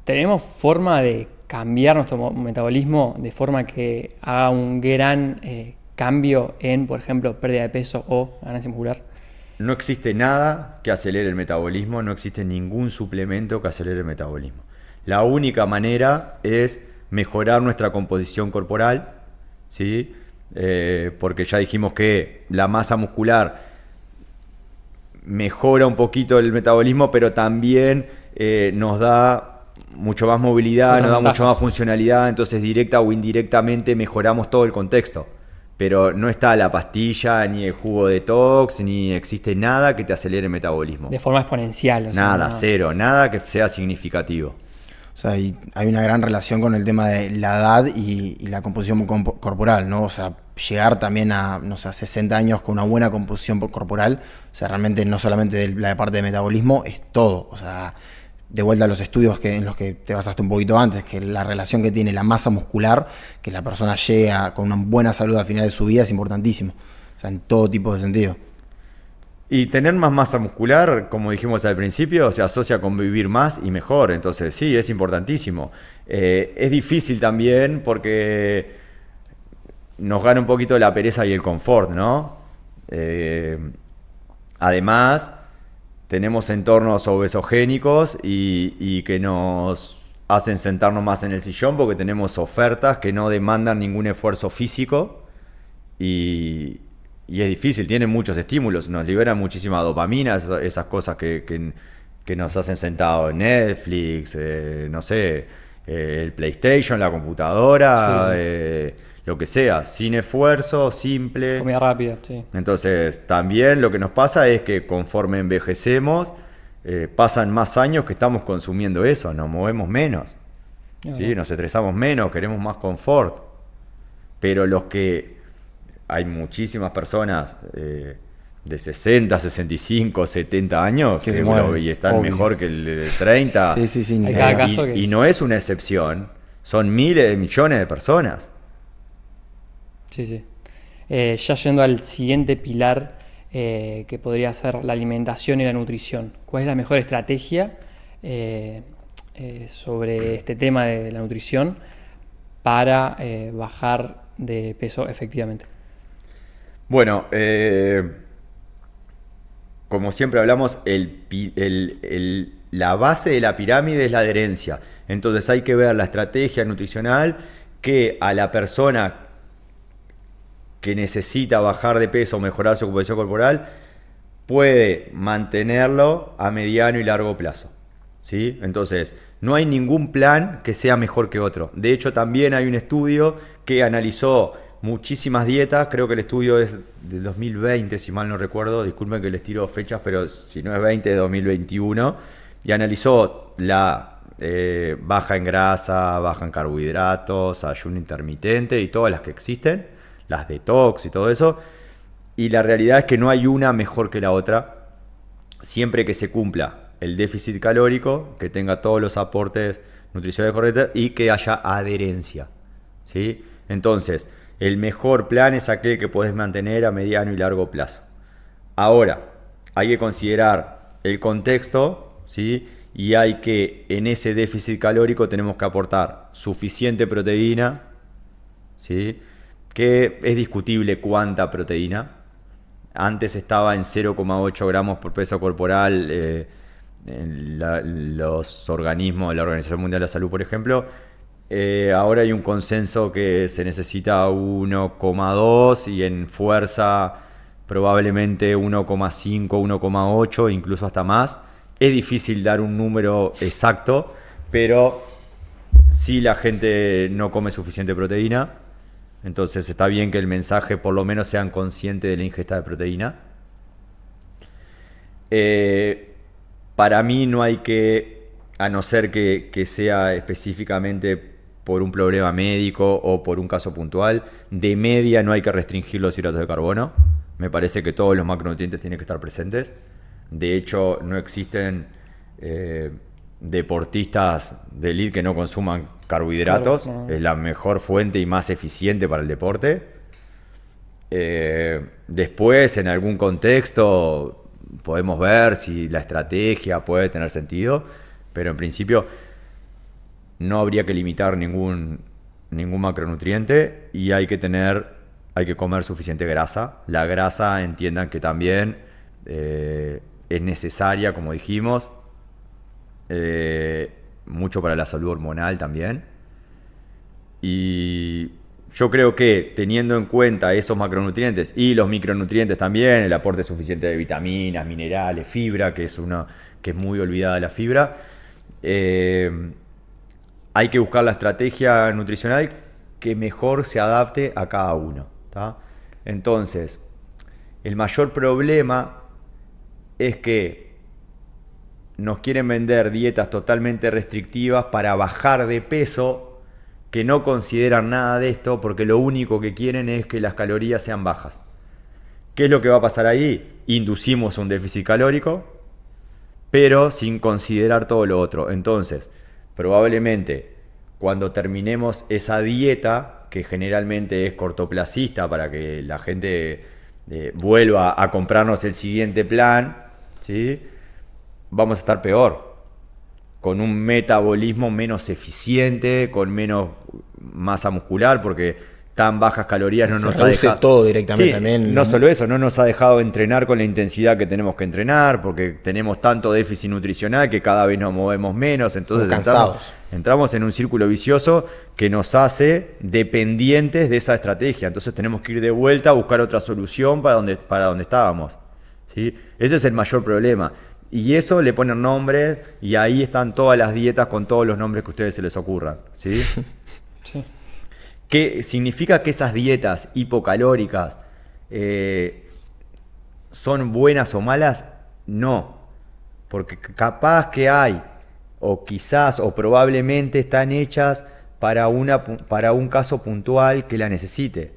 ¿Tenemos forma de cambiar nuestro metabolismo de forma que haga un gran cambio en, por ejemplo, pérdida de peso o ganancia muscular? No existe nada que acelere el metabolismo, no existe ningún suplemento que acelere el metabolismo. La única manera es mejorar nuestra composición corporal, ¿sí? Porque ya dijimos que la masa muscular mejora un poquito el metabolismo, pero también nos da mucho más movilidad, nos da mucho más funcionalidad, entonces directa o indirectamente mejoramos todo el contexto. Pero no está la pastilla, ni el jugo detox, ni existe nada que te acelere el metabolismo. De forma exponencial. Nada, cero, nada que sea significativo. O sea, hay una gran relación con el tema de la edad y la composición corporal, ¿no? O sea, llegar también a, no sé, a 60 años con una buena composición corporal, o sea, realmente no solamente de la parte de metabolismo, es todo. O sea, de vuelta a los estudios en los que te basaste un poquito antes, que la relación que tiene la masa muscular, que la persona llegue con una buena salud al final de su vida es importantísimo. O sea, en todo tipo de sentido. Y tener más masa muscular, como dijimos al principio, se asocia con vivir más y mejor. Entonces sí, es importantísimo. Es difícil también porque nos gana un poquito la pereza y el confort, ¿no? Además, tenemos entornos obesogénicos y que nos hacen sentarnos más en el sillón porque tenemos ofertas que no demandan ningún esfuerzo físico y es difícil, tienen muchos estímulos, nos liberan muchísima dopamina, esas cosas que nos hacen sentados en Netflix, no sé, el PlayStation, la computadora, Sí. lo que sea, sin esfuerzo, simple. Comida rápida, sí. Entonces, también lo que nos pasa es que conforme envejecemos, pasan más años que estamos consumiendo eso, nos movemos menos, ¿sí? Nos estresamos menos, queremos más confort. Pero hay muchísimas personas de 60, 65, 70 años Que se mueven, y están obvio. mejor que el de 30. Sí, sí, sí. Hay cada caso que Y es- no es una excepción, son miles de millones de personas. Sí, sí. Ya yendo al siguiente pilar, que podría ser la alimentación y la nutrición. ¿Cuál es la mejor estrategia sobre este tema de la nutrición para bajar de peso efectivamente? Bueno, como siempre hablamos, la base de la pirámide es la adherencia. Entonces hay que ver la estrategia nutricional que a la persona que necesita bajar de peso o mejorar su composición corporal puede mantenerlo a mediano y largo plazo, ¿sí? Entonces, no hay ningún plan que sea mejor que otro. De hecho, también hay un estudio que analizó muchísimas dietas. Creo que el estudio es del 2020, si mal no recuerdo. Disculpen que les tiro fechas, pero si no es 20, es 2021. Y analizó la baja en grasa, baja en carbohidratos, ayuno intermitente y todas las que existen, las detox y todo eso. Y la realidad es que no hay una mejor que la otra, siempre que se cumpla el déficit calórico, que tenga todos los aportes nutricionales correctos y que haya adherencia, ¿sí? Entonces, el mejor plan es aquel que podés mantener a mediano y largo plazo. Ahora, hay que considerar el contexto, ¿sí? Y hay que, en ese déficit calórico, tenemos que aportar suficiente proteína, ¿sí? Que es discutible cuánta proteína. Antes estaba en 0,8 gramos por peso corporal en los organismos de la Organización Mundial de la Salud, por ejemplo. Ahora hay un consenso que se necesita 1,2 y en fuerza probablemente 1,5, 1,8, incluso hasta más. Es difícil dar un número exacto, pero si la gente no come suficiente proteína, entonces está bien que el mensaje por lo menos sean conscientes de la ingesta de proteína. Para mí no hay que, a no ser que sea específicamente por un problema médico o por un caso puntual, de media no hay que restringir los hidratos de carbono. Me parece que todos los macronutrientes tienen que estar presentes. De hecho, no existen deportistas de elite que no consuman carbohidratos. Claro, no. Es la mejor fuente y más eficiente para el deporte. Después, en algún contexto, podemos ver si la estrategia puede tener sentido, pero en principio no habría que limitar ningún macronutriente y hay que comer suficiente grasa. La grasa, entiendan que también es necesaria, como dijimos, mucho para la salud hormonal también. Y yo creo que teniendo en cuenta esos macronutrientes y los micronutrientes también, el aporte suficiente de vitaminas, minerales, fibra, que es muy olvidada la fibra, hay que buscar la estrategia nutricional que mejor se adapte a cada uno, ¿tá? Entonces, el mayor problema es que nos quieren vender dietas totalmente restrictivas para bajar de peso, que no consideran nada de esto porque lo único que quieren es que las calorías sean bajas. ¿Qué es lo que va a pasar ahí? Inducimos un déficit calórico, pero sin considerar todo lo otro. Entonces, probablemente cuando terminemos esa dieta, que generalmente es cortoplacista para que la gente vuelva a comprarnos el siguiente plan, ¿sí? Vamos a estar peor, con un metabolismo menos eficiente, con menos masa muscular, porque tan bajas calorías no Se nos ha reduce dejado... todo directamente Sí, también. no solo eso, no nos ha dejado entrenar con la intensidad que tenemos que entrenar, porque tenemos tanto déficit nutricional que cada vez nos movemos menos, entonces Estamos cansados. entramos en un círculo vicioso que nos hace dependientes de esa estrategia. Entonces tenemos que ir de vuelta a buscar otra solución para donde estábamos, ¿sí? Ese es el mayor problema. Y eso le ponen nombre y ahí están todas las dietas con todos los nombres que a ustedes se les ocurran, ¿sí? Sí. ¿Qué significa que esas dietas hipocalóricas son buenas o malas? No, porque capaz que hay, o quizás, o probablemente están hechas para un caso puntual que la necesite,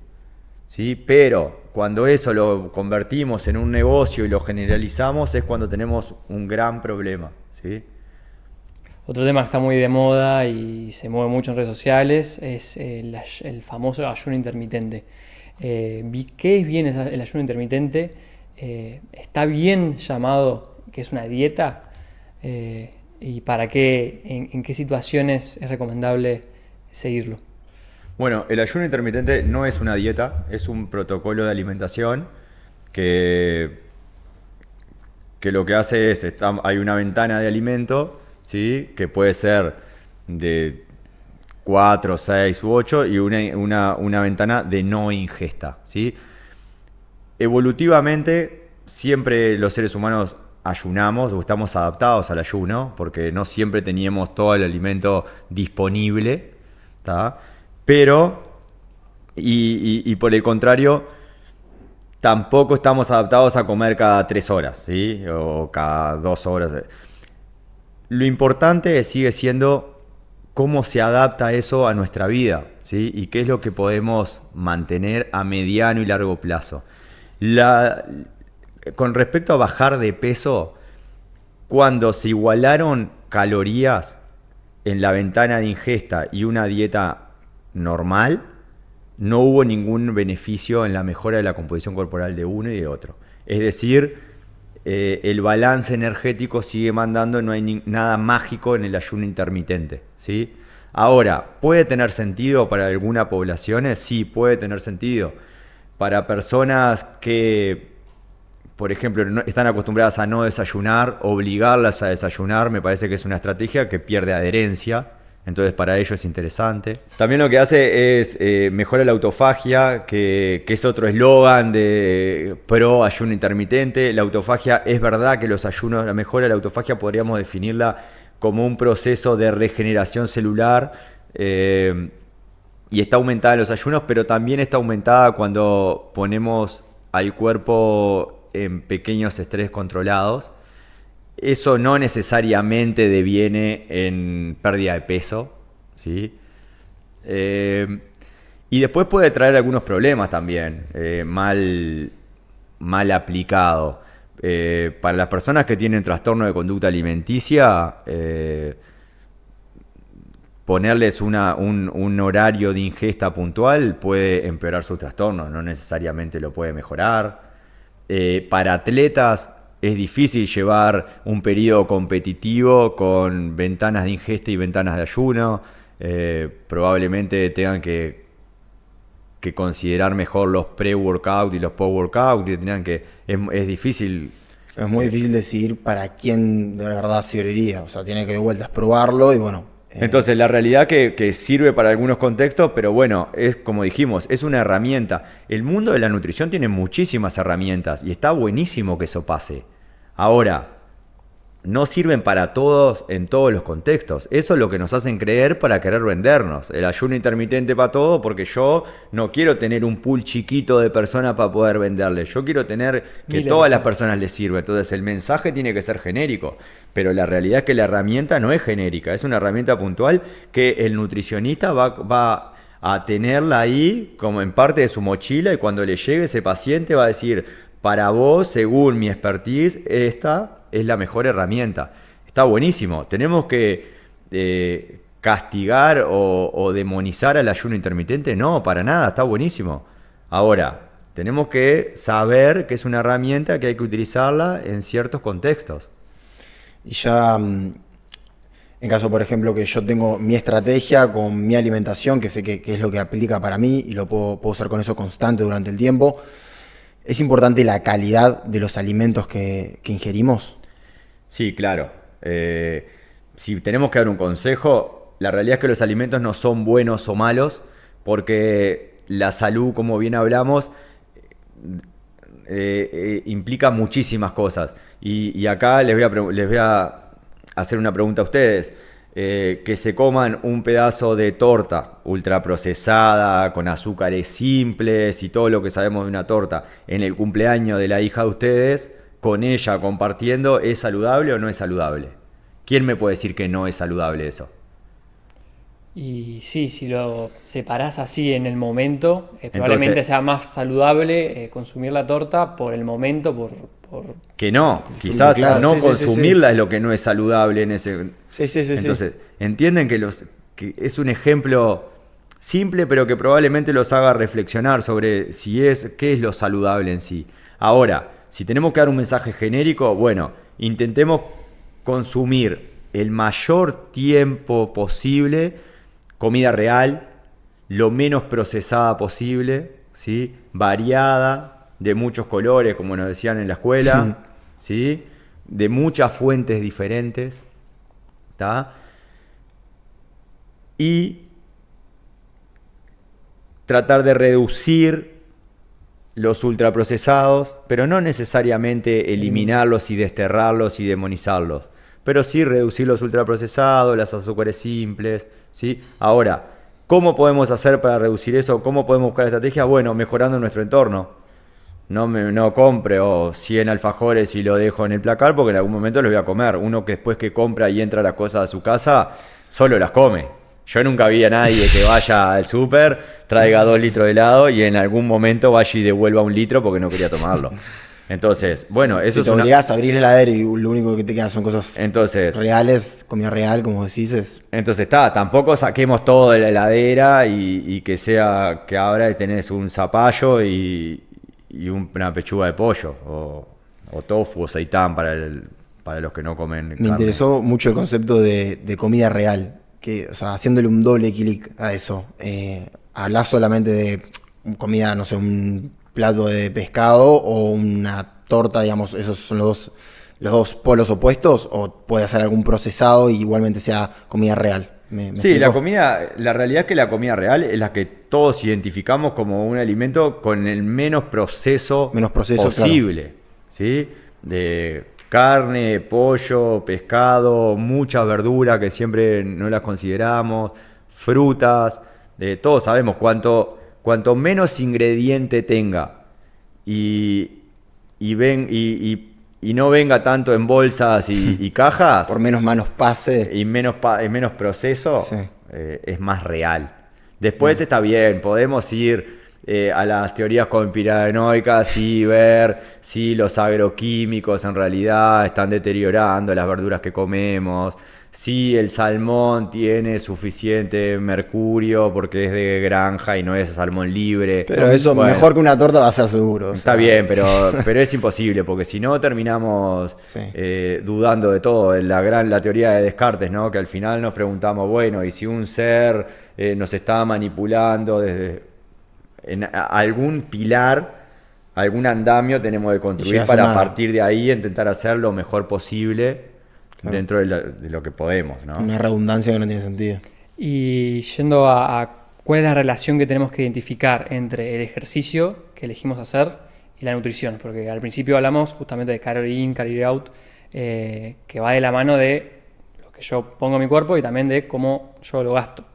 ¿sí? Pero cuando eso lo convertimos en un negocio y lo generalizamos es cuando tenemos un gran problema, ¿sí? Otro tema que está muy de moda y se mueve mucho en redes sociales es el famoso ayuno intermitente. ¿Qué es bien el ayuno intermitente? ¿Está bien llamado que es una dieta? ¿Y para qué, en qué situaciones es recomendable seguirlo? Bueno, el ayuno intermitente no es una dieta, es un protocolo de alimentación que lo que hace es, hay una ventana de alimento, ¿sí? Que puede ser de 4, 6 u 8 y una ventana de no ingesta, ¿sí? Evolutivamente, siempre los seres humanos ayunamos o estamos adaptados al ayuno porque no siempre teníamos todo el alimento disponible, ¿tá? Pero, y por el contrario, tampoco estamos adaptados a comer cada 3 horas, ¿sí? O cada 2 horas. Lo importante sigue siendo cómo se adapta eso a nuestra vida, ¿sí? Y qué es lo que podemos mantener a mediano y largo plazo. Con respecto a bajar de peso, cuando se igualaron calorías en la ventana de ingesta y una dieta normal, no hubo ningún beneficio en la mejora de la composición corporal de uno y de otro. Es decir, el balance energético sigue mandando, no hay nada mágico en el ayuno intermitente, ¿sí? Ahora, ¿puede tener sentido para algunas poblaciones? Sí, puede tener sentido. Para personas que, por ejemplo, están acostumbradas a no desayunar, obligarlas a desayunar, me parece que es una estrategia que pierde adherencia. Entonces para ello es interesante. También lo que hace es mejora la autofagia, que es otro eslogan de pro ayuno intermitente. La autofagia, es verdad que los ayunos, la mejora de la autofagia podríamos definirla como un proceso de regeneración celular y está aumentada en los ayunos, pero también está aumentada cuando ponemos al cuerpo en pequeños estrés controlados. Eso no necesariamente deviene en pérdida de peso, ¿sí? Y después puede traer algunos problemas también, mal aplicado. Para las personas que tienen trastorno de conducta alimenticia, ponerles un horario de ingesta puntual puede empeorar su trastorno, no necesariamente lo puede mejorar. Para atletas, es difícil llevar un periodo competitivo con ventanas de ingesta y ventanas de ayuno. Probablemente tengan que considerar mejor los pre-workout y los post-workout. Es difícil. Es muy difícil decidir para quién de verdad serviría. O sea, tiene que de vueltas probarlo y bueno. Entonces, la realidad que sirve para algunos contextos, pero bueno, es como dijimos, es una herramienta. El mundo de la nutrición tiene muchísimas herramientas y está buenísimo que eso pase. Ahora, no sirven para todos en todos los contextos. Eso es lo que nos hacen creer para querer vendernos. El ayuno intermitente para todo, porque yo no quiero tener un pool chiquito de personas para poder venderles. Yo quiero tener que todas las personas les sirva. Entonces el mensaje tiene que ser genérico. Pero la realidad es que la herramienta no es genérica. Es una herramienta puntual que el nutricionista va a tenerla ahí como en parte de su mochila y cuando le llegue ese paciente va a decir, para vos, según mi expertise, esta es la mejor herramienta. Está buenísimo. Tenemos que castigar o demonizar al ayuno intermitente. No, para nada, está buenísimo. Ahora, tenemos que saber que es una herramienta que hay que utilizarla en ciertos contextos. Y ya En caso, por ejemplo, que yo tengo mi estrategia con mi alimentación, que sé que es lo que aplica para mí y lo puedo usar con eso constante durante el tiempo, ¿es importante la calidad de los alimentos que ingerimos? Sí, claro. Si tenemos que dar un consejo, la realidad es que los alimentos no son buenos o malos, porque la salud, como bien hablamos, implica muchísimas cosas. Y acá les voy a hacer una pregunta a ustedes. Que se coman un pedazo de torta ultraprocesada, con azúcares simples y todo lo que sabemos de una torta en el cumpleaños de la hija de ustedes, con ella compartiendo, ¿es saludable o no es saludable? ¿Quién me puede decir que no es saludable eso? Y sí, si lo separás así en el momento, probablemente sea más saludable consumir la torta por el momento, por Que no, quizás claro, no sí, consumirla sí. es lo que no es saludable en ese... Sí. Entonces, entienden que es un ejemplo simple, pero que probablemente los haga reflexionar sobre qué es lo saludable en sí. Ahora, si tenemos que dar un mensaje genérico, bueno, intentemos consumir el mayor tiempo posible comida real, lo menos procesada posible, ¿sí? Variada, de muchos colores, como nos decían en la escuela, ¿sí? De muchas fuentes diferentes, ¿tá? Y tratar de reducir los ultraprocesados, pero no necesariamente eliminarlos y desterrarlos y demonizarlos, pero sí reducir los ultraprocesados, las azúcares simples, ¿sí? Ahora, ¿cómo podemos hacer para reducir eso? ¿Cómo podemos buscar estrategias? Bueno, mejorando nuestro entorno. No compre 100 alfajores y lo dejo en el placar porque en algún momento los voy a comer. Uno que después que compra y entra las cosas a su casa, solo las come. Yo nunca vi a nadie que vaya al súper, traiga 2 litros de helado y en algún momento vaya y devuelva 1 litro porque no quería tomarlo. Entonces, bueno, eso Si es te obligas a abrir el heladero y lo único que te queda son cosas reales, comida real, como decís, Entonces tampoco saquemos todo de la heladera y que sea que ahora tenés un zapallo y una pechuga de pollo o tofu o seitán para los que no comen carne. Me interesó mucho el concepto de comida real, que, o sea, haciéndole un doble clic a eso. Hablás solamente de comida, no sé, un plato de pescado o una torta, digamos, esos son los dos polos opuestos, o puede hacer algún procesado y igualmente sea comida real. Sí, la realidad es que la comida real es la que todos identificamos como un alimento con el menos proceso posible, claro. ¿Sí? De carne, pollo, pescado, muchas verduras que siempre no las consideramos, frutas, todos sabemos cuanto menos ingrediente tenga y no venga tanto en bolsas y cajas. Por menos manos pase. Y menos proceso, sí. Es más real. Después está bien, podemos ir a las teorías conspiranoicas y ver si los agroquímicos en realidad están deteriorando las verduras que comemos, si el salmón tiene suficiente mercurio porque es de granja y no es salmón libre. Pero eso mejor que una torta va a ser seguro. Está bien, pero es imposible, porque si no terminamos dudando de todo. La teoría de Descartes, ¿no? Que al final nos preguntamos, bueno, ¿y si un ser nos está manipulando desde algún pilar, algún andamio tenemos que construir para a partir de ahí intentar hacer lo mejor posible? Claro. Dentro de lo que podemos, ¿no? Una redundancia que no tiene sentido. Y yendo a cuál es la relación que tenemos que identificar entre el ejercicio que elegimos hacer y la nutrición, porque al principio hablamos justamente de calorie in, calorie out, que va de la mano de lo que yo pongo en mi cuerpo y también de cómo yo lo gasto.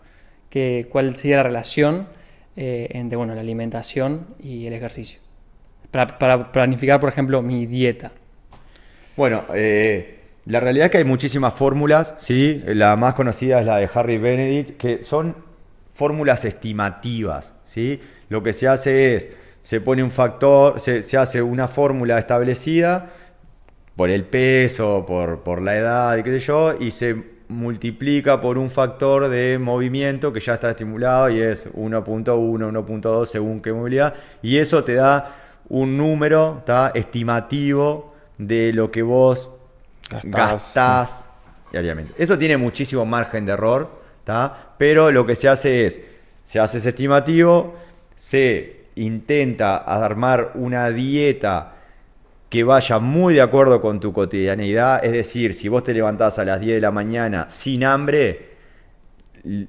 ¿Cuál sería la relación entre la alimentación y el ejercicio? Para planificar, por ejemplo, mi dieta. Bueno, la realidad es que hay muchísimas fórmulas, ¿sí? La más conocida es la de Harry Benedict, que son fórmulas estimativas, ¿sí? Lo que se hace es, se pone un factor, se hace una fórmula establecida por el peso, por la edad y qué sé yo, y se multiplica por un factor de movimiento que ya está estimulado y es 1.1, 1.2 según qué movilidad, y eso te da un número estimativo de lo que vos gastás diariamente. Eso tiene muchísimo margen de error, ¿tá? Pero lo que se hace es, se hace ese estimativo, se intenta armar una dieta que vaya muy de acuerdo con tu cotidianeidad. Es decir, si vos te levantás a las 10 de la mañana sin hambre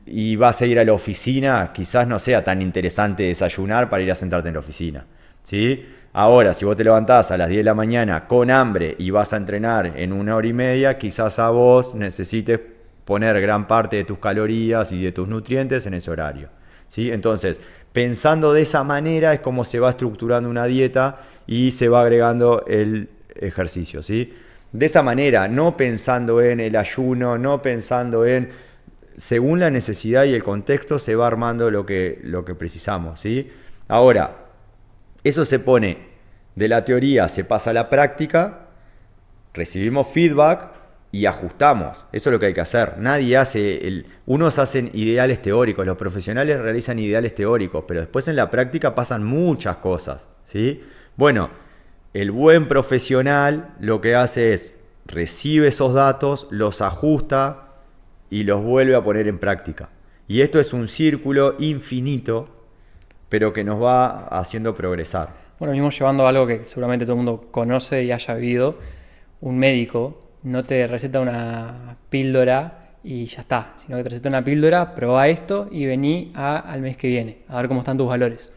y vas a ir a la oficina, quizás no sea tan interesante desayunar para ir a sentarte en la oficina, ¿sí? Ahora, si vos te levantás a las 10 de la mañana con hambre y vas a entrenar en 1 hora y media, quizás a vos necesites poner gran parte de tus calorías y de tus nutrientes en ese horario, ¿sí? Entonces, pensando de esa manera es como se va estructurando una dieta y se va agregando el ejercicio, ¿sí? De esa manera, no pensando en el ayuno, no pensando en... Según la necesidad y el contexto se va armando lo que precisamos, ¿sí? Ahora, eso se pone de la teoría, se pasa a la práctica, recibimos feedback y ajustamos. Eso es lo que hay que hacer. Nadie hace... Unos hacen ideales teóricos, los profesionales realizan ideales teóricos, pero después en la práctica pasan muchas cosas, ¿sí? Bueno, el buen profesional lo que hace es recibe esos datos, los ajusta y los vuelve a poner en práctica. Y esto es un círculo infinito, pero que nos va haciendo progresar. Bueno, mismo llevando a algo que seguramente todo el mundo conoce y haya vivido, un médico no te receta una píldora y ya está, sino que te receta una píldora, probá esto y vení al mes que viene, a ver cómo están tus valores.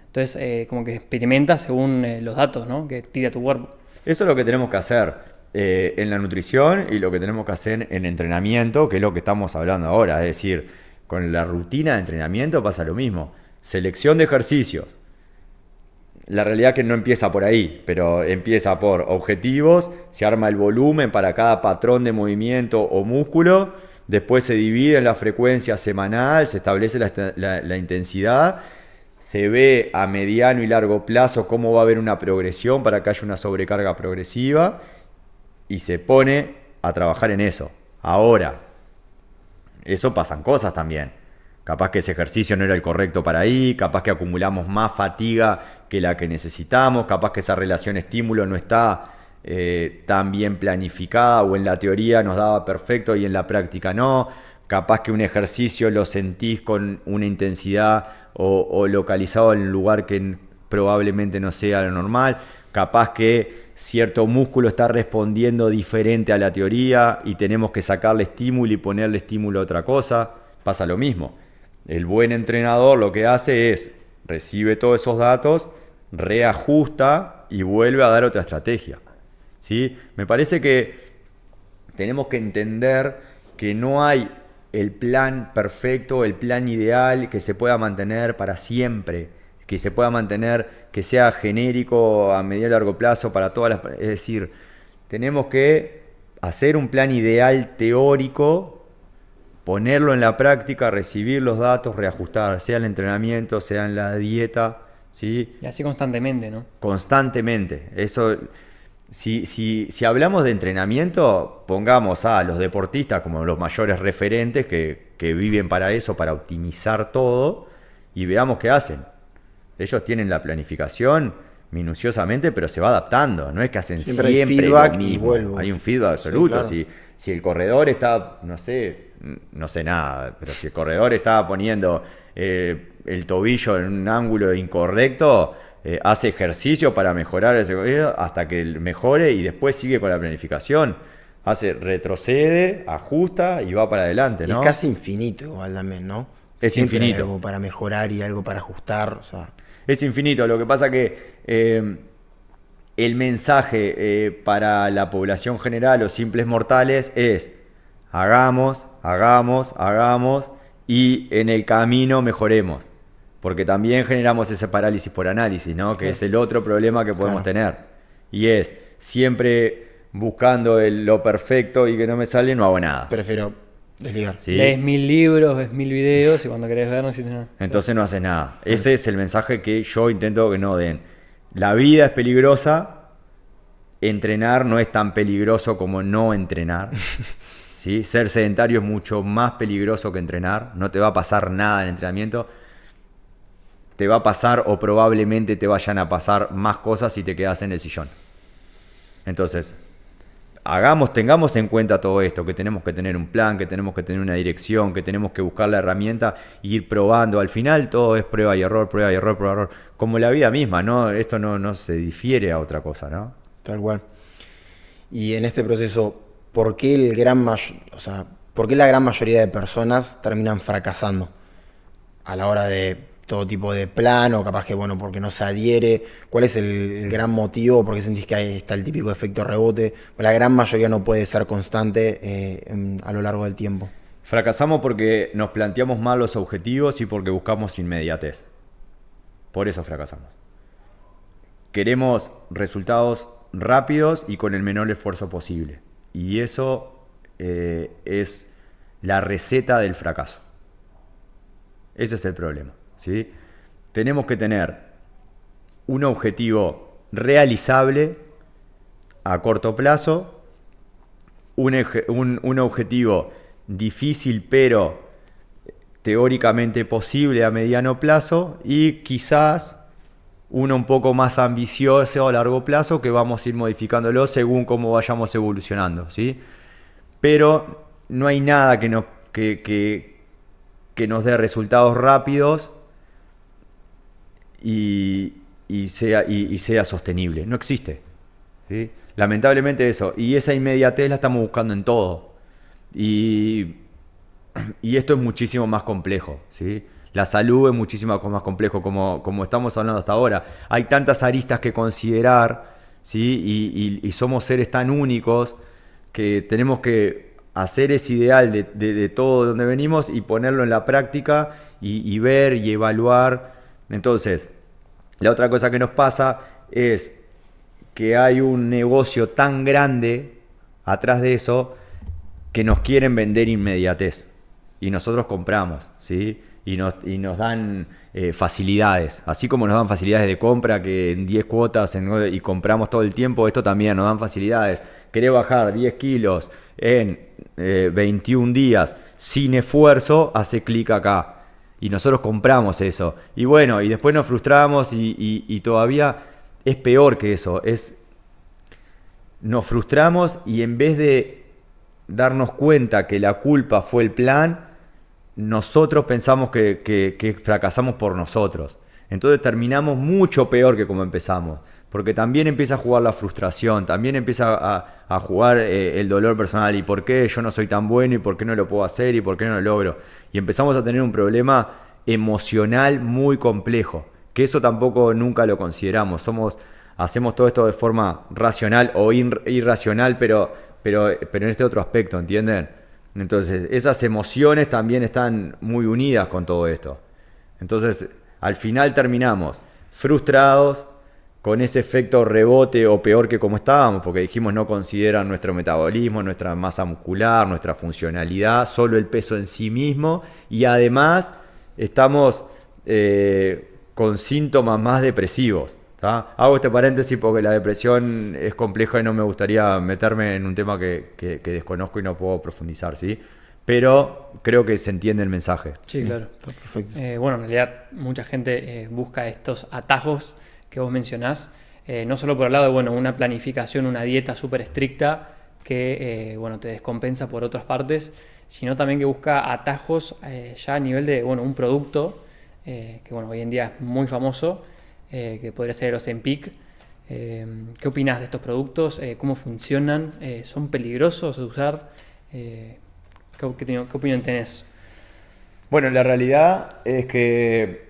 Entonces, como que experimentas según los datos, ¿no?, que tira tu cuerpo. Eso es lo que tenemos que hacer en la nutrición y lo que tenemos que hacer en entrenamiento, que es lo que estamos hablando ahora. Es decir, con la rutina de entrenamiento pasa lo mismo. Selección de ejercicios. La realidad es que no empieza por ahí, pero empieza por objetivos, se arma el volumen para cada patrón de movimiento o músculo, después se divide en la frecuencia semanal, se establece la intensidad, se ve a mediano y largo plazo cómo va a haber una progresión para que haya una sobrecarga progresiva y se pone a trabajar en eso. Ahora, eso pasan cosas también. Capaz que ese ejercicio no era el correcto para ahí, capaz que acumulamos más fatiga que la que necesitamos, capaz que esa relación estímulo no está tan bien planificada o en la teoría nos daba perfecto y en la práctica no. Capaz que un ejercicio lo sentís con una intensidad o localizado en un lugar que probablemente no sea lo normal. Capaz que cierto músculo está respondiendo diferente a la teoría y tenemos que sacarle estímulo y ponerle estímulo a otra cosa. Pasa lo mismo. El buen entrenador lo que hace es recibe todos esos datos, reajusta y vuelve a dar otra estrategia, ¿sí? Me parece que tenemos que entender que no hay el plan perfecto, el plan ideal que se pueda mantener para siempre, que se pueda mantener, que sea genérico a medio y largo plazo para todas las... Es decir, tenemos que hacer un plan ideal teórico, ponerlo en la práctica, recibir los datos, reajustar, sea el entrenamiento, sea en la dieta, ¿sí? Y así constantemente, ¿no? Constantemente. Eso... Si hablamos de entrenamiento, pongamos a los deportistas como los mayores referentes que viven para eso, para optimizar todo, y veamos qué hacen. Ellos tienen la planificación minuciosamente, pero se va adaptando. No es que hacen siempre lo mismo. Hay un feedback absoluto. Sí, claro. Si el corredor está, no sé nada, pero si el corredor está poniendo el tobillo en un ángulo incorrecto, hace ejercicio para mejorar ese hasta que mejore y después sigue con la planificación. Retrocede, ajusta y va para adelante, ¿no? Es casi infinito igual también, ¿no? Es siempre infinito. Hay algo para mejorar y algo para ajustar, o sea... Es infinito. Lo que pasa que el mensaje para la población general o simples mortales es hagamos y en el camino mejoremos. Porque también generamos ese parálisis por análisis, ¿no? Que es el otro problema que podemos tener. Y es siempre buscando lo perfecto y que no me sale, no hago nada. Prefiero desligar. ¿Sí? Lees 1000 libros, ves 1000 videos y cuando querés ver no hiciste nada. Entonces no haces nada. Ese es el mensaje que yo intento que no den. La vida es peligrosa, entrenar no es tan peligroso como no entrenar. ¿Sí? Ser sedentario es mucho más peligroso que entrenar. No te va a pasar nada en el entrenamiento. Te va a pasar o probablemente te vayan a pasar más cosas si te quedas en el sillón. Entonces, tengamos en cuenta todo esto, que tenemos que tener un plan, que tenemos que tener una dirección, que tenemos que buscar la herramienta e ir probando. Al final todo es prueba y error, prueba y error, prueba y error. Como la vida misma, ¿no? Esto no se difiere a otra cosa, ¿no? Tal cual. Y en este proceso, ¿por qué por qué la gran mayoría de personas terminan fracasando a la hora de todo tipo de plan, o capaz que, bueno, porque no se adhiere? ¿Cuál es el gran motivo? ¿Por qué sentís que ahí está el típico efecto rebote? Pues la gran mayoría no puede ser constante a lo largo del tiempo. Fracasamos porque nos planteamos mal los objetivos y porque buscamos inmediatez. Por eso fracasamos. Queremos resultados rápidos y con el menor esfuerzo posible. Y eso es la receta del fracaso. Ese es el problema, ¿sí? Tenemos que tener un objetivo realizable a corto plazo, un objetivo difícil pero teóricamente posible a mediano plazo, y quizás uno un poco más ambicioso a largo plazo, que vamos a ir modificándolo según cómo vayamos evolucionando, ¿sí? Pero no hay nada que nos dé resultados rápidos y sea sostenible. No existe, ¿sí? Lamentablemente eso. Y esa inmediatez la estamos buscando en todo. Y esto es muchísimo más complejo, ¿sí? La salud es muchísimo más complejo, como estamos hablando hasta ahora. Hay tantas aristas que considerar, ¿sí? Y somos seres tan únicos que tenemos que hacer ese ideal de todo donde venimos y ponerlo en la práctica y ver y evaluar. Entonces, la otra cosa que nos pasa es que hay un negocio tan grande atrás de eso que nos quieren vender inmediatez. Y nosotros compramos, ¿sí? Y nos dan facilidades. Así como nos dan facilidades de compra, que en 10 cuotas y compramos todo el tiempo, esto también nos dan facilidades. Querés bajar 10 kilos en 21 días sin esfuerzo, hace clic acá. Y nosotros compramos eso. Y bueno, y después nos frustramos y todavía es peor que eso. Nos frustramos y en vez de darnos cuenta que la culpa fue el plan, nosotros pensamos que fracasamos por nosotros. Entonces terminamos mucho peor que como empezamos. Porque también empieza a jugar la frustración, también empieza a jugar el dolor personal. ¿Y por qué yo no soy tan bueno? ¿Y por qué no lo puedo hacer? ¿Y por qué no lo logro? Y empezamos a tener un problema emocional muy complejo. Que eso tampoco nunca lo consideramos. Hacemos todo esto de forma racional o irracional, pero en este otro aspecto, ¿entienden? Entonces, esas emociones también están muy unidas con todo esto. Entonces, al final terminamos frustrados, con ese efecto rebote o peor que como estábamos, porque dijimos no consideran nuestro metabolismo, nuestra masa muscular, nuestra funcionalidad, solo el peso en sí mismo, y además estamos con síntomas más depresivos. ¿Tá? Hago este paréntesis porque la depresión es compleja y no me gustaría meterme en un tema que desconozco y no puedo profundizar, ¿sí? Pero creo que se entiende el mensaje. Sí, claro. Perfecto. Bueno, en realidad mucha gente busca estos atajos que vos mencionás, no solo por el lado de una planificación, una dieta súper estricta que te descompensa por otras partes, sino también que busca atajos ya a nivel de un producto que hoy en día es muy famoso, que podría ser el Ozempic. ¿Qué opinas de estos productos? ¿Cómo funcionan? ¿Son peligrosos de usar? ¿Qué opinión tenés? Bueno, la realidad es que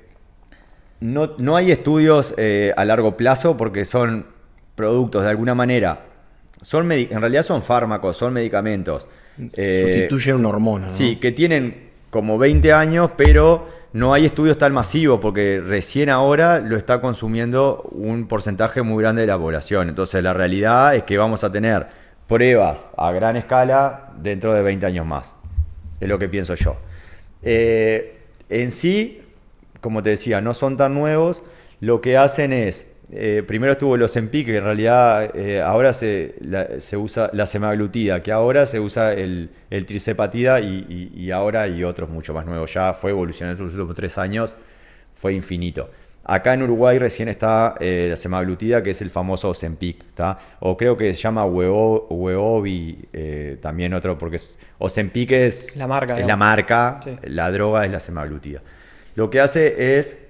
no hay estudios a largo plazo porque son productos de alguna manera. En realidad son fármacos, son medicamentos. Sustituyen una hormona, ¿no? Sí, que tienen como 20 años, pero no hay estudios tan masivos porque recién ahora lo está consumiendo un porcentaje muy grande de la población. Entonces la realidad es que vamos a tener pruebas a gran escala dentro de 20 años más. Es lo que pienso yo. En sí, como te decía, no son tan nuevos. Lo que hacen es, primero estuvo el Ozempic, que en realidad ahora se usa la semaglutida, que ahora se usa el tirzepatida y ahora hay otros mucho más nuevos. Ya fue evolucionando en los últimos 3 años, fue infinito. Acá en Uruguay recién está la semaglutida, que es el famoso Ozempic, ¿tá? O creo que se llama Wegovy, también otro, porque Ozempic es La marca, es digamos. la marca, Sí. la droga es la semaglutida. Lo que hace es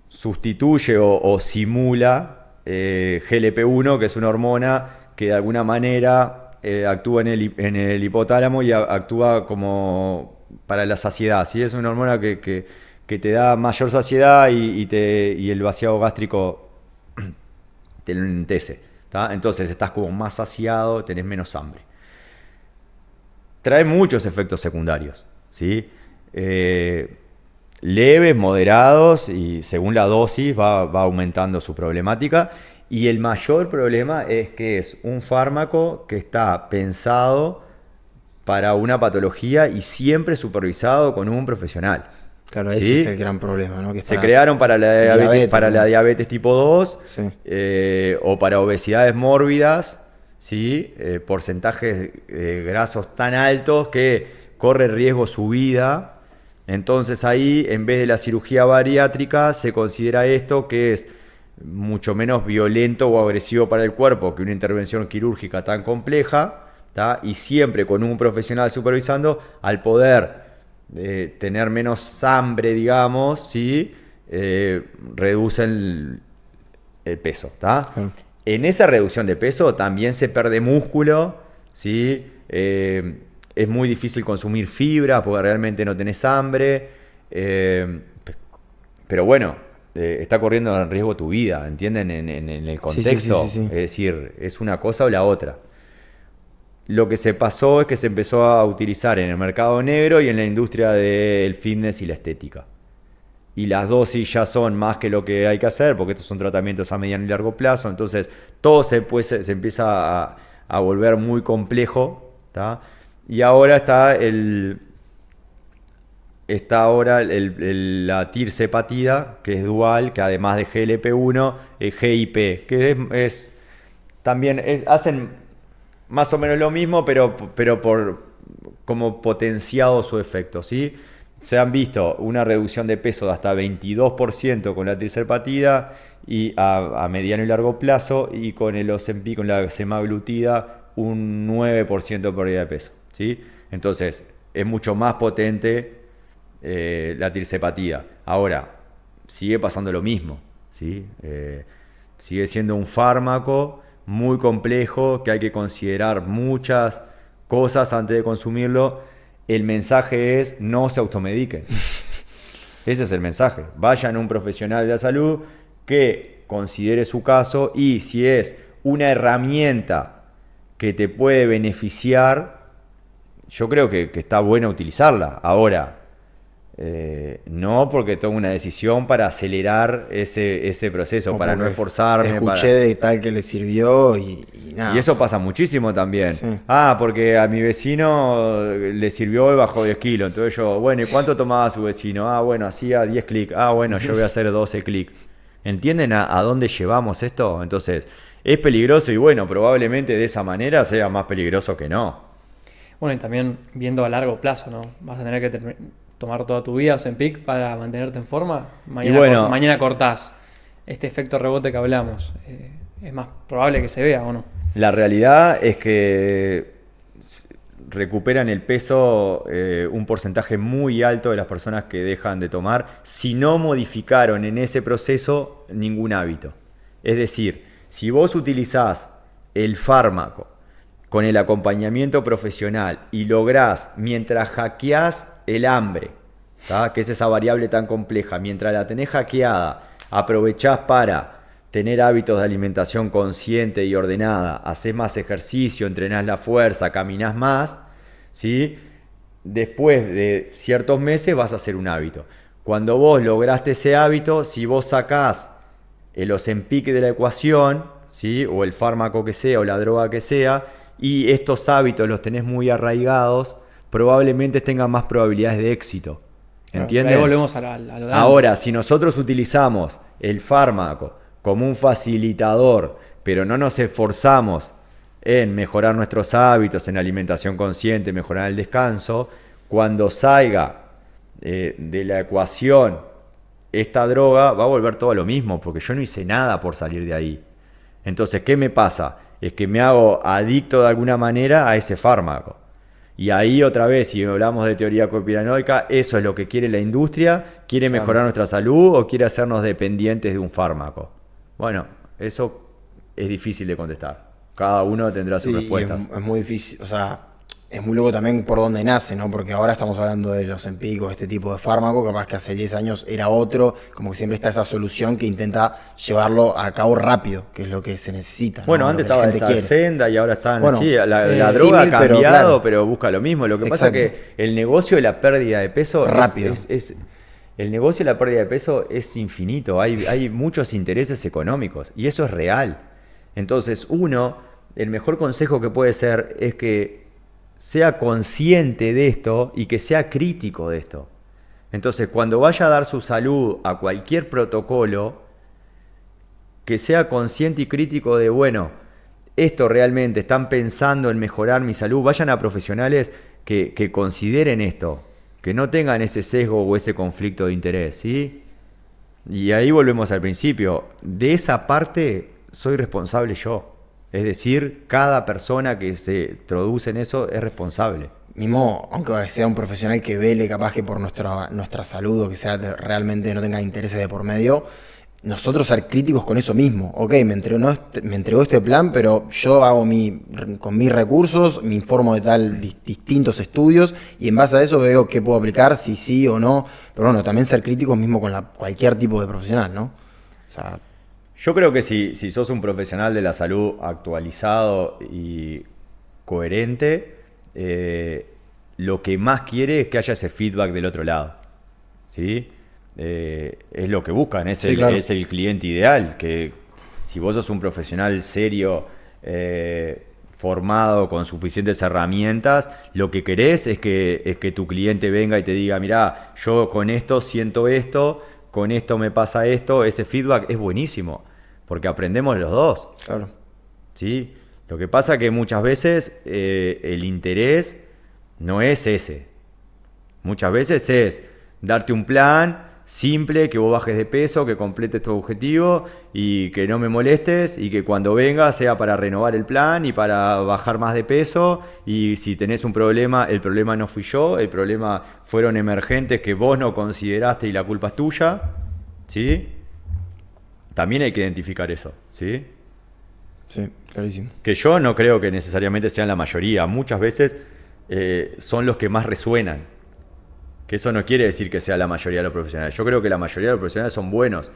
sustituye o simula GLP-1, que es una hormona que de alguna manera actúa en el hipotálamo y actúa como para la saciedad, ¿sí? Es una hormona que te da mayor saciedad y el vaciado gástrico te lo enlentece, ¿tá? Entonces estás como más saciado, tenés menos hambre. Trae muchos efectos secundarios, ¿sí? Leves, moderados, y según la dosis va aumentando su problemática. Y el mayor problema es que es un fármaco que está pensado para una patología y siempre supervisado con un profesional. Claro, ese ¿sí? es el gran problema, ¿no? Que es Se para crearon para la diabetes, ¿no? diabetes tipo 2, Sí. o para obesidades mórbidas, ¿sí? Porcentajes grasos tan altos que corre riesgo su vida. Entonces ahí, en vez de la cirugía bariátrica, se considera esto que es mucho menos violento o agresivo para el cuerpo que una intervención quirúrgica tan compleja, ¿tá? Y siempre con un profesional supervisando, al poder tener menos hambre, digamos, ¿sí? Reducen el peso, ¿tá? Claro. En esa reducción de peso también se pierde músculo, ¿sí? Es muy difícil consumir fibra porque realmente no tenés hambre. Pero bueno, está corriendo en riesgo tu vida, ¿entienden? En el contexto. Sí. Es decir, es una cosa o la otra. Lo que se pasó es que se empezó a utilizar en el mercado negro y en la industria del fitness y la estética. Y las dosis ya son más que lo que hay que hacer, porque estos son tratamientos a mediano y largo plazo. Entonces, todo se empieza a volver muy complejo, ¿tá? Y ahora está la tirzepatida, que es dual, que además de GLP-1, es GIP, que también hacen más o menos lo mismo, pero como potenciado su efecto, ¿sí? Se han visto una reducción de peso de hasta 22% con la tirzepatida y a mediano y largo plazo, y con el Ozempic, con la semaglutida, un 9% de pérdida de peso, ¿sí? Entonces, es mucho más potente la tirzepatida. Ahora, sigue pasando lo mismo, ¿sí? Sigue siendo un fármaco muy complejo que hay que considerar muchas cosas antes de consumirlo. El mensaje es: no se automediquen. Ese es el mensaje. Vayan a un profesional de la salud que considere su caso, y si es una herramienta que te puede beneficiar, yo creo que está bueno utilizarla. Ahora, no porque tomo una decisión para acelerar ese proceso, para no esforzarme. Escuché de tal que le sirvió y nada. Y eso pasa muchísimo también. Sí. Porque a mi vecino le sirvió y bajó 10 kilos. Entonces yo, bueno, ¿y cuánto tomaba su vecino? Bueno, hacía 10 clics. Bueno, yo voy a hacer 12 clics. ¿Entienden a dónde llevamos esto? Entonces, es peligroso, y bueno, probablemente de esa manera sea más peligroso que no. Bueno, y también viendo a largo plazo, ¿no? Vas a tener que tomar toda tu vida Ozempic para mantenerte en forma. Mañana cortás. Este efecto rebote que hablamos, es más probable que se vea, ¿o no? La realidad es que recuperan el peso un porcentaje muy alto de las personas que dejan de tomar si no modificaron en ese proceso ningún hábito. Es decir, si vos utilizás el fármaco con el acompañamiento profesional y lográs, mientras hackeás el hambre, ¿tá? Que es esa variable tan compleja, mientras la tenés hackeada, aprovechás para tener hábitos de alimentación consciente y ordenada, hacés más ejercicio, entrenás la fuerza, caminás más, ¿sí? Después de ciertos meses vas a hacer un hábito. Cuando vos lograste ese hábito, si vos sacás el Ozempic de la ecuación, ¿sí? O el fármaco que sea, o la droga que sea, y estos hábitos los tenés muy arraigados, probablemente tengan más probabilidades de éxito. ¿Entienden? Ahí volvemos a lo de antes. Ahora, si nosotros utilizamos el fármaco como un facilitador, pero no nos esforzamos en mejorar nuestros hábitos, en alimentación consciente, mejorar el descanso, cuando salga de la ecuación esta droga va a volver todo a lo mismo, porque yo no hice nada por salir de ahí. Entonces, ¿qué me pasa? Es que me hago adicto de alguna manera a ese fármaco. Y ahí otra vez, si hablamos de teoría conspiranoica, eso es lo que quiere la industria, quiere mejorar nuestra salud o quiere hacernos dependientes de un fármaco. Bueno, eso es difícil de contestar. Cada uno tendrá sus respuestas. Es muy difícil, o sea, es muy loco también por dónde nace, ¿no? Porque ahora estamos hablando de los Ozempic, este tipo de fármaco, capaz que hace 10 años era otro, como que siempre está esa solución que intenta llevarlo a cabo rápido, que es lo que se necesita. Bueno, ¿no? antes Lo que la estaba gente esa quiere. senda y ahora están, Bueno, sí, la droga símil, ha cambiado, pero claro. pero busca lo mismo. Lo que pasa es Exacto. que el negocio de la pérdida de peso Rápido. el negocio de la pérdida de peso es infinito. Hay muchos intereses económicos y eso es real. Entonces, el mejor consejo que puede ser es que sea consciente de esto y que sea crítico de esto. Entonces, cuando vaya a dar su salud a cualquier protocolo, que sea consciente y crítico de, bueno, esto realmente están pensando en mejorar mi salud, vayan a profesionales que consideren esto, que no tengan ese sesgo o ese conflicto de interés, ¿sí? Y ahí volvemos al principio. De esa parte soy responsable yo. Es decir, cada persona que se introduce en eso es responsable. Mismo, aunque sea un profesional que vele capaz que por nuestra salud o que sea realmente no tenga intereses de por medio, nosotros ser críticos con eso mismo. Ok, me entregó este plan, pero yo hago con mis recursos, me informo de distintos estudios y en base a eso veo qué puedo aplicar, si sí o no. Pero bueno, también ser críticos mismo con cualquier tipo de profesional, ¿no? O sea, yo creo que si sos un profesional de la salud actualizado y coherente, lo que más quiere es que haya ese feedback del otro lado, ¿sí? Es lo que buscan, Sí, claro. es el cliente ideal, que si vos sos un profesional serio, formado, con suficientes herramientas, lo que querés es que tu cliente venga y te diga, mirá, yo con esto siento esto, con esto me pasa esto. Ese feedback es buenísimo, porque aprendemos los dos. claro. ¿Sí? Lo que pasa es que muchas veces el interés no es ese. Muchas veces es darte un plan simple, que vos bajes de peso, que completes tu objetivo y que no me molestes y que cuando venga sea para renovar el plan y para bajar más de peso, y si tenés un problema, el problema no fui yo, el problema fueron emergentes que vos no consideraste y la culpa es tuya, ¿sí? También hay que identificar eso, ¿sí? Sí, clarísimo. Que yo no creo que necesariamente sean la mayoría, muchas veces son los que más resuenan. Que eso no quiere decir que sea la mayoría de los profesionales. Yo creo que la mayoría de los profesionales son buenos.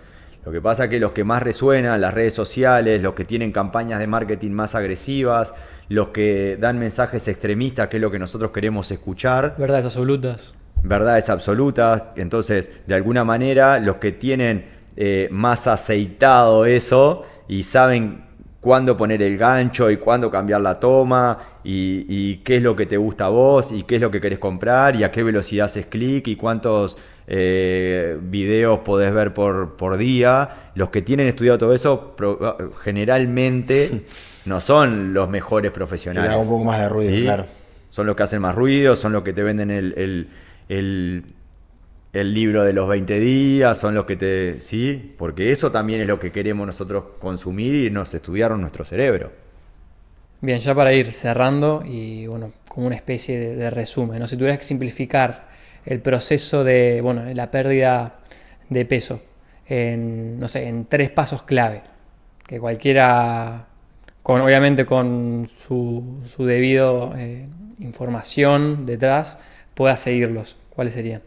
Lo que pasa es que los que más resuenan, las redes sociales, los que tienen campañas de marketing más agresivas, los que dan mensajes extremistas, que es lo que nosotros queremos escuchar. Verdades absolutas. Verdades absolutas. Entonces, de alguna manera, los que tienen más aceitado eso y saben cuándo poner el gancho y cuándo cambiar la toma y qué es lo que te gusta a vos y qué es lo que querés comprar y a qué velocidad haces clic y cuántos videos podés ver por día. Los que tienen estudiado todo eso generalmente no son los mejores Que profesionales. le haga un poco más de ruido, ¿Sí? claro. Son los que hacen más ruido, son los que te venden el libro de los 20 días, son los que te... ¿Sí? Porque eso también es lo que queremos nosotros consumir y nos estudiaron nuestro cerebro. Bien, ya para ir cerrando y bueno, como una especie de resumen, ¿no? Si tuvieras que simplificar el proceso de la pérdida de peso en, no sé, en 3 pasos clave, que cualquiera, obviamente con su debido información detrás, pueda seguirlos, ¿cuáles serían?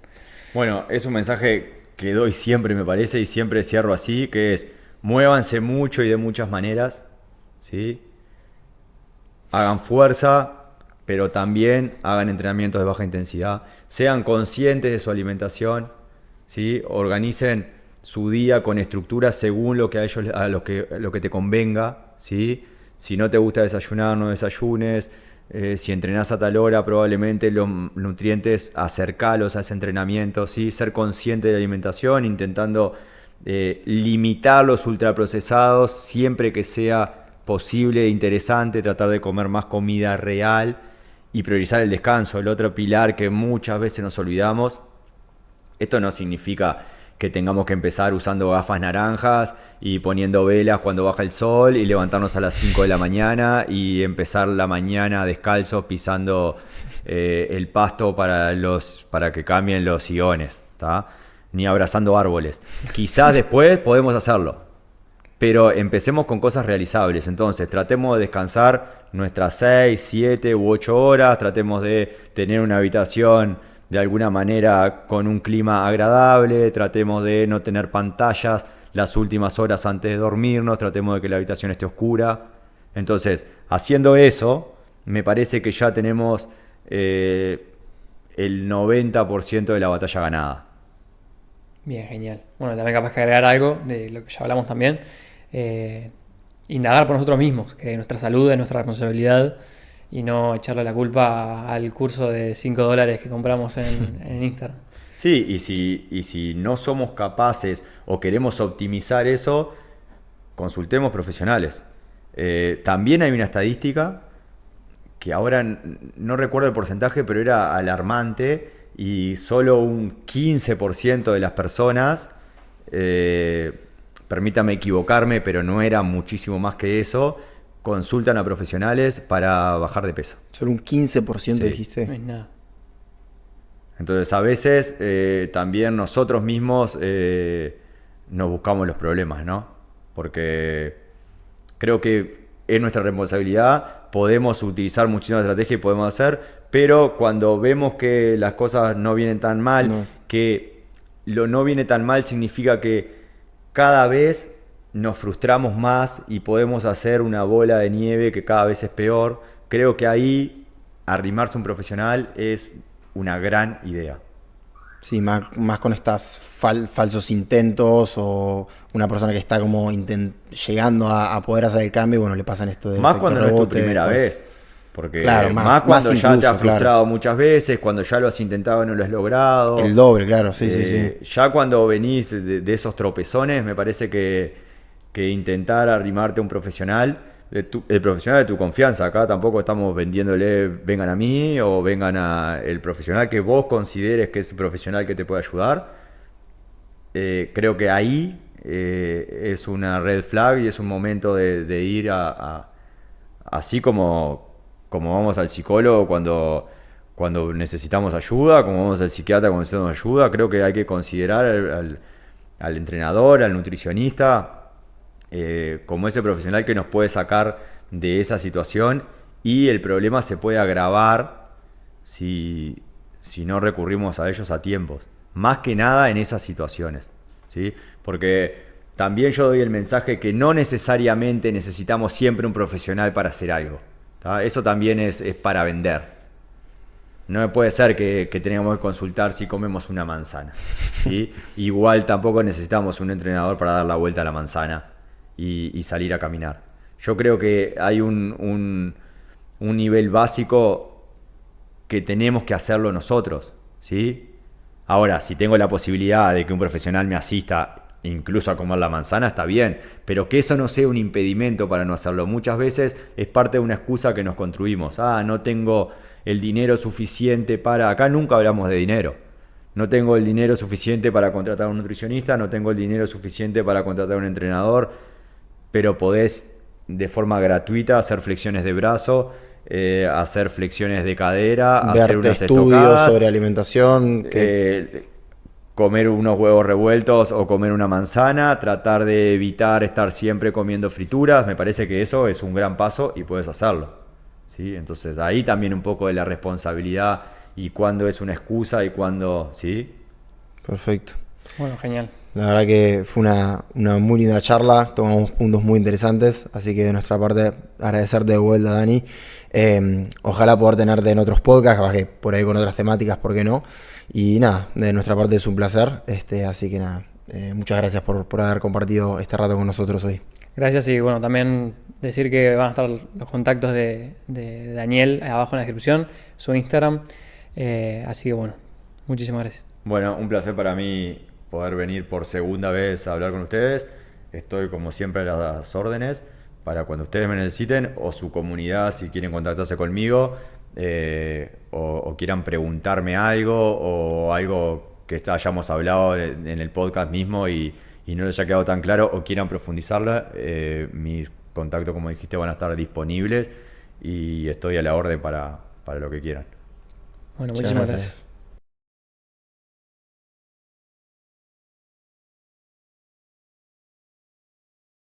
Bueno, es un mensaje que doy siempre, me parece, y siempre cierro así, que es: muévanse mucho y de muchas maneras, ¿sí? Hagan fuerza, pero también hagan entrenamientos de baja intensidad. Sean conscientes de su alimentación, ¿sí? Organicen su día con estructuras según lo que a ellos, lo que te convenga, ¿sí? Si no te gusta desayunar, no desayunes. Si entrenás a tal hora, probablemente los nutrientes acercalos a ese entrenamiento, ¿sí? Ser consciente de la alimentación, intentando limitar los ultraprocesados siempre que sea posible e interesante, tratar de comer más comida real y priorizar el descanso, el otro pilar que muchas veces nos olvidamos. Esto no significa que tengamos que empezar usando gafas naranjas y poniendo velas cuando baja el sol y levantarnos a las 5 de la mañana y empezar la mañana descalzos pisando el pasto para que cambien los sillones, ¿tá? Ni abrazando árboles. Quizás después podemos hacerlo, pero empecemos con cosas realizables. Entonces tratemos de descansar nuestras 6, 7 u 8 horas, tratemos de tener una habitación de alguna manera con un clima agradable, tratemos de no tener pantallas las últimas horas antes de dormirnos, tratemos de que la habitación esté oscura. Entonces, haciendo eso, me parece que ya tenemos el 90% de la batalla ganada. Bien, genial. Bueno, también capaz que agregar algo de lo que ya hablamos también. Indagar por nosotros mismos, que nuestra salud es nuestra responsabilidad y no echarle la culpa al curso de $5 que compramos en Instagram. Sí, y si no somos capaces o queremos optimizar eso, consultemos profesionales. También hay una estadística que ahora no recuerdo el porcentaje, pero era alarmante, y solo un 15% de las personas, permítame equivocarme, pero no era muchísimo más que eso, consultan a profesionales para bajar de peso. Solo un 15% Sí. dijiste. No es nada. Entonces a veces también nosotros mismos nos buscamos los problemas, ¿no? Porque creo que es nuestra responsabilidad, podemos utilizar muchísimas estrategias y podemos hacer, pero cuando vemos que las cosas no vienen tan mal, No. que lo no viene tan mal significa que cada vez nos frustramos más y podemos hacer una bola de nieve que cada vez es peor. Creo que ahí arrimarse a un profesional es una gran idea. Sí, más con estas falsos intentos o una persona que está como llegando a poder hacer el cambio y bueno, le pasan esto de Más efecto cuando no es tu rebote primera después. vez. Porque Claro, más cuando más ya te incluso, has frustrado claro. muchas veces, cuando ya lo has intentado y no lo has logrado. El doble, claro, sí, sí, sí. Ya cuando venís de esos tropezones, me parece que intentar arrimarte a un profesional, el profesional de tu confianza. Acá tampoco estamos vendiéndole vengan a mí o vengan a el profesional que vos consideres que es el profesional que te puede ayudar. Creo que ahí es una red flag y es un momento de ir así como vamos al psicólogo cuando necesitamos ayuda, como vamos al psiquiatra cuando necesitamos ayuda. Creo que hay que considerar al entrenador, al nutricionista, como ese profesional que nos puede sacar de esa situación, y el problema se puede agravar si no recurrimos a ellos a tiempos. Más que nada en esas situaciones, ¿sí? Porque también yo doy el mensaje que no necesariamente necesitamos siempre un profesional para hacer algo, ¿tá? Eso también es para vender. No puede ser que tengamos que consultar si comemos una manzana, ¿sí? Igual tampoco necesitamos un entrenador para dar la vuelta a la manzana y salir a caminar. Yo creo que hay un nivel básico que tenemos que hacerlo nosotros, ¿sí? Ahora, si tengo la posibilidad de que un profesional me asista incluso a comer la manzana, está bien, pero que eso no sea un impedimento para no hacerlo. Muchas veces es parte de una excusa que nos construimos. No tengo el dinero suficiente para... Acá nunca hablamos de dinero. No tengo el dinero suficiente para contratar a un nutricionista, no tengo el dinero suficiente para contratar a un entrenador, pero podés de forma gratuita hacer flexiones de brazo, hacer flexiones de cadera, hacer Verte unas estudios estocadas, sobre alimentación. comer unos huevos revueltos o comer una manzana, tratar de evitar estar siempre comiendo frituras. Me parece que eso es un gran paso y puedes hacerlo, ¿sí? Entonces ahí también un poco de la responsabilidad y cuándo es una excusa y cuándo, ¿sí? Perfecto. Bueno, genial. La verdad que fue una muy linda charla, tomamos puntos muy interesantes, así que de nuestra parte agradecerte de vuelta, Dani. Ojalá poder tenerte en otros podcasts, capaz que por ahí con otras temáticas, ¿por qué no? Y nada, de nuestra parte es un placer, así que nada, muchas gracias por haber compartido este rato con nosotros hoy. Gracias, y bueno, también decir que van a estar los contactos de Daniel abajo en la descripción, su Instagram, así que bueno, muchísimas gracias. Bueno, un placer para mí poder venir por segunda vez a hablar con ustedes. Estoy como siempre a las órdenes para cuando ustedes me necesiten, o su comunidad si quieren contactarse conmigo, o quieran preguntarme algo o algo que hayamos hablado en el podcast mismo y no les haya quedado tan claro o quieran profundizarla, mis contactos, como dijiste, van a estar disponibles y estoy a la orden para lo que quieran. Bueno, Muchas muchísimas gracias. gracias.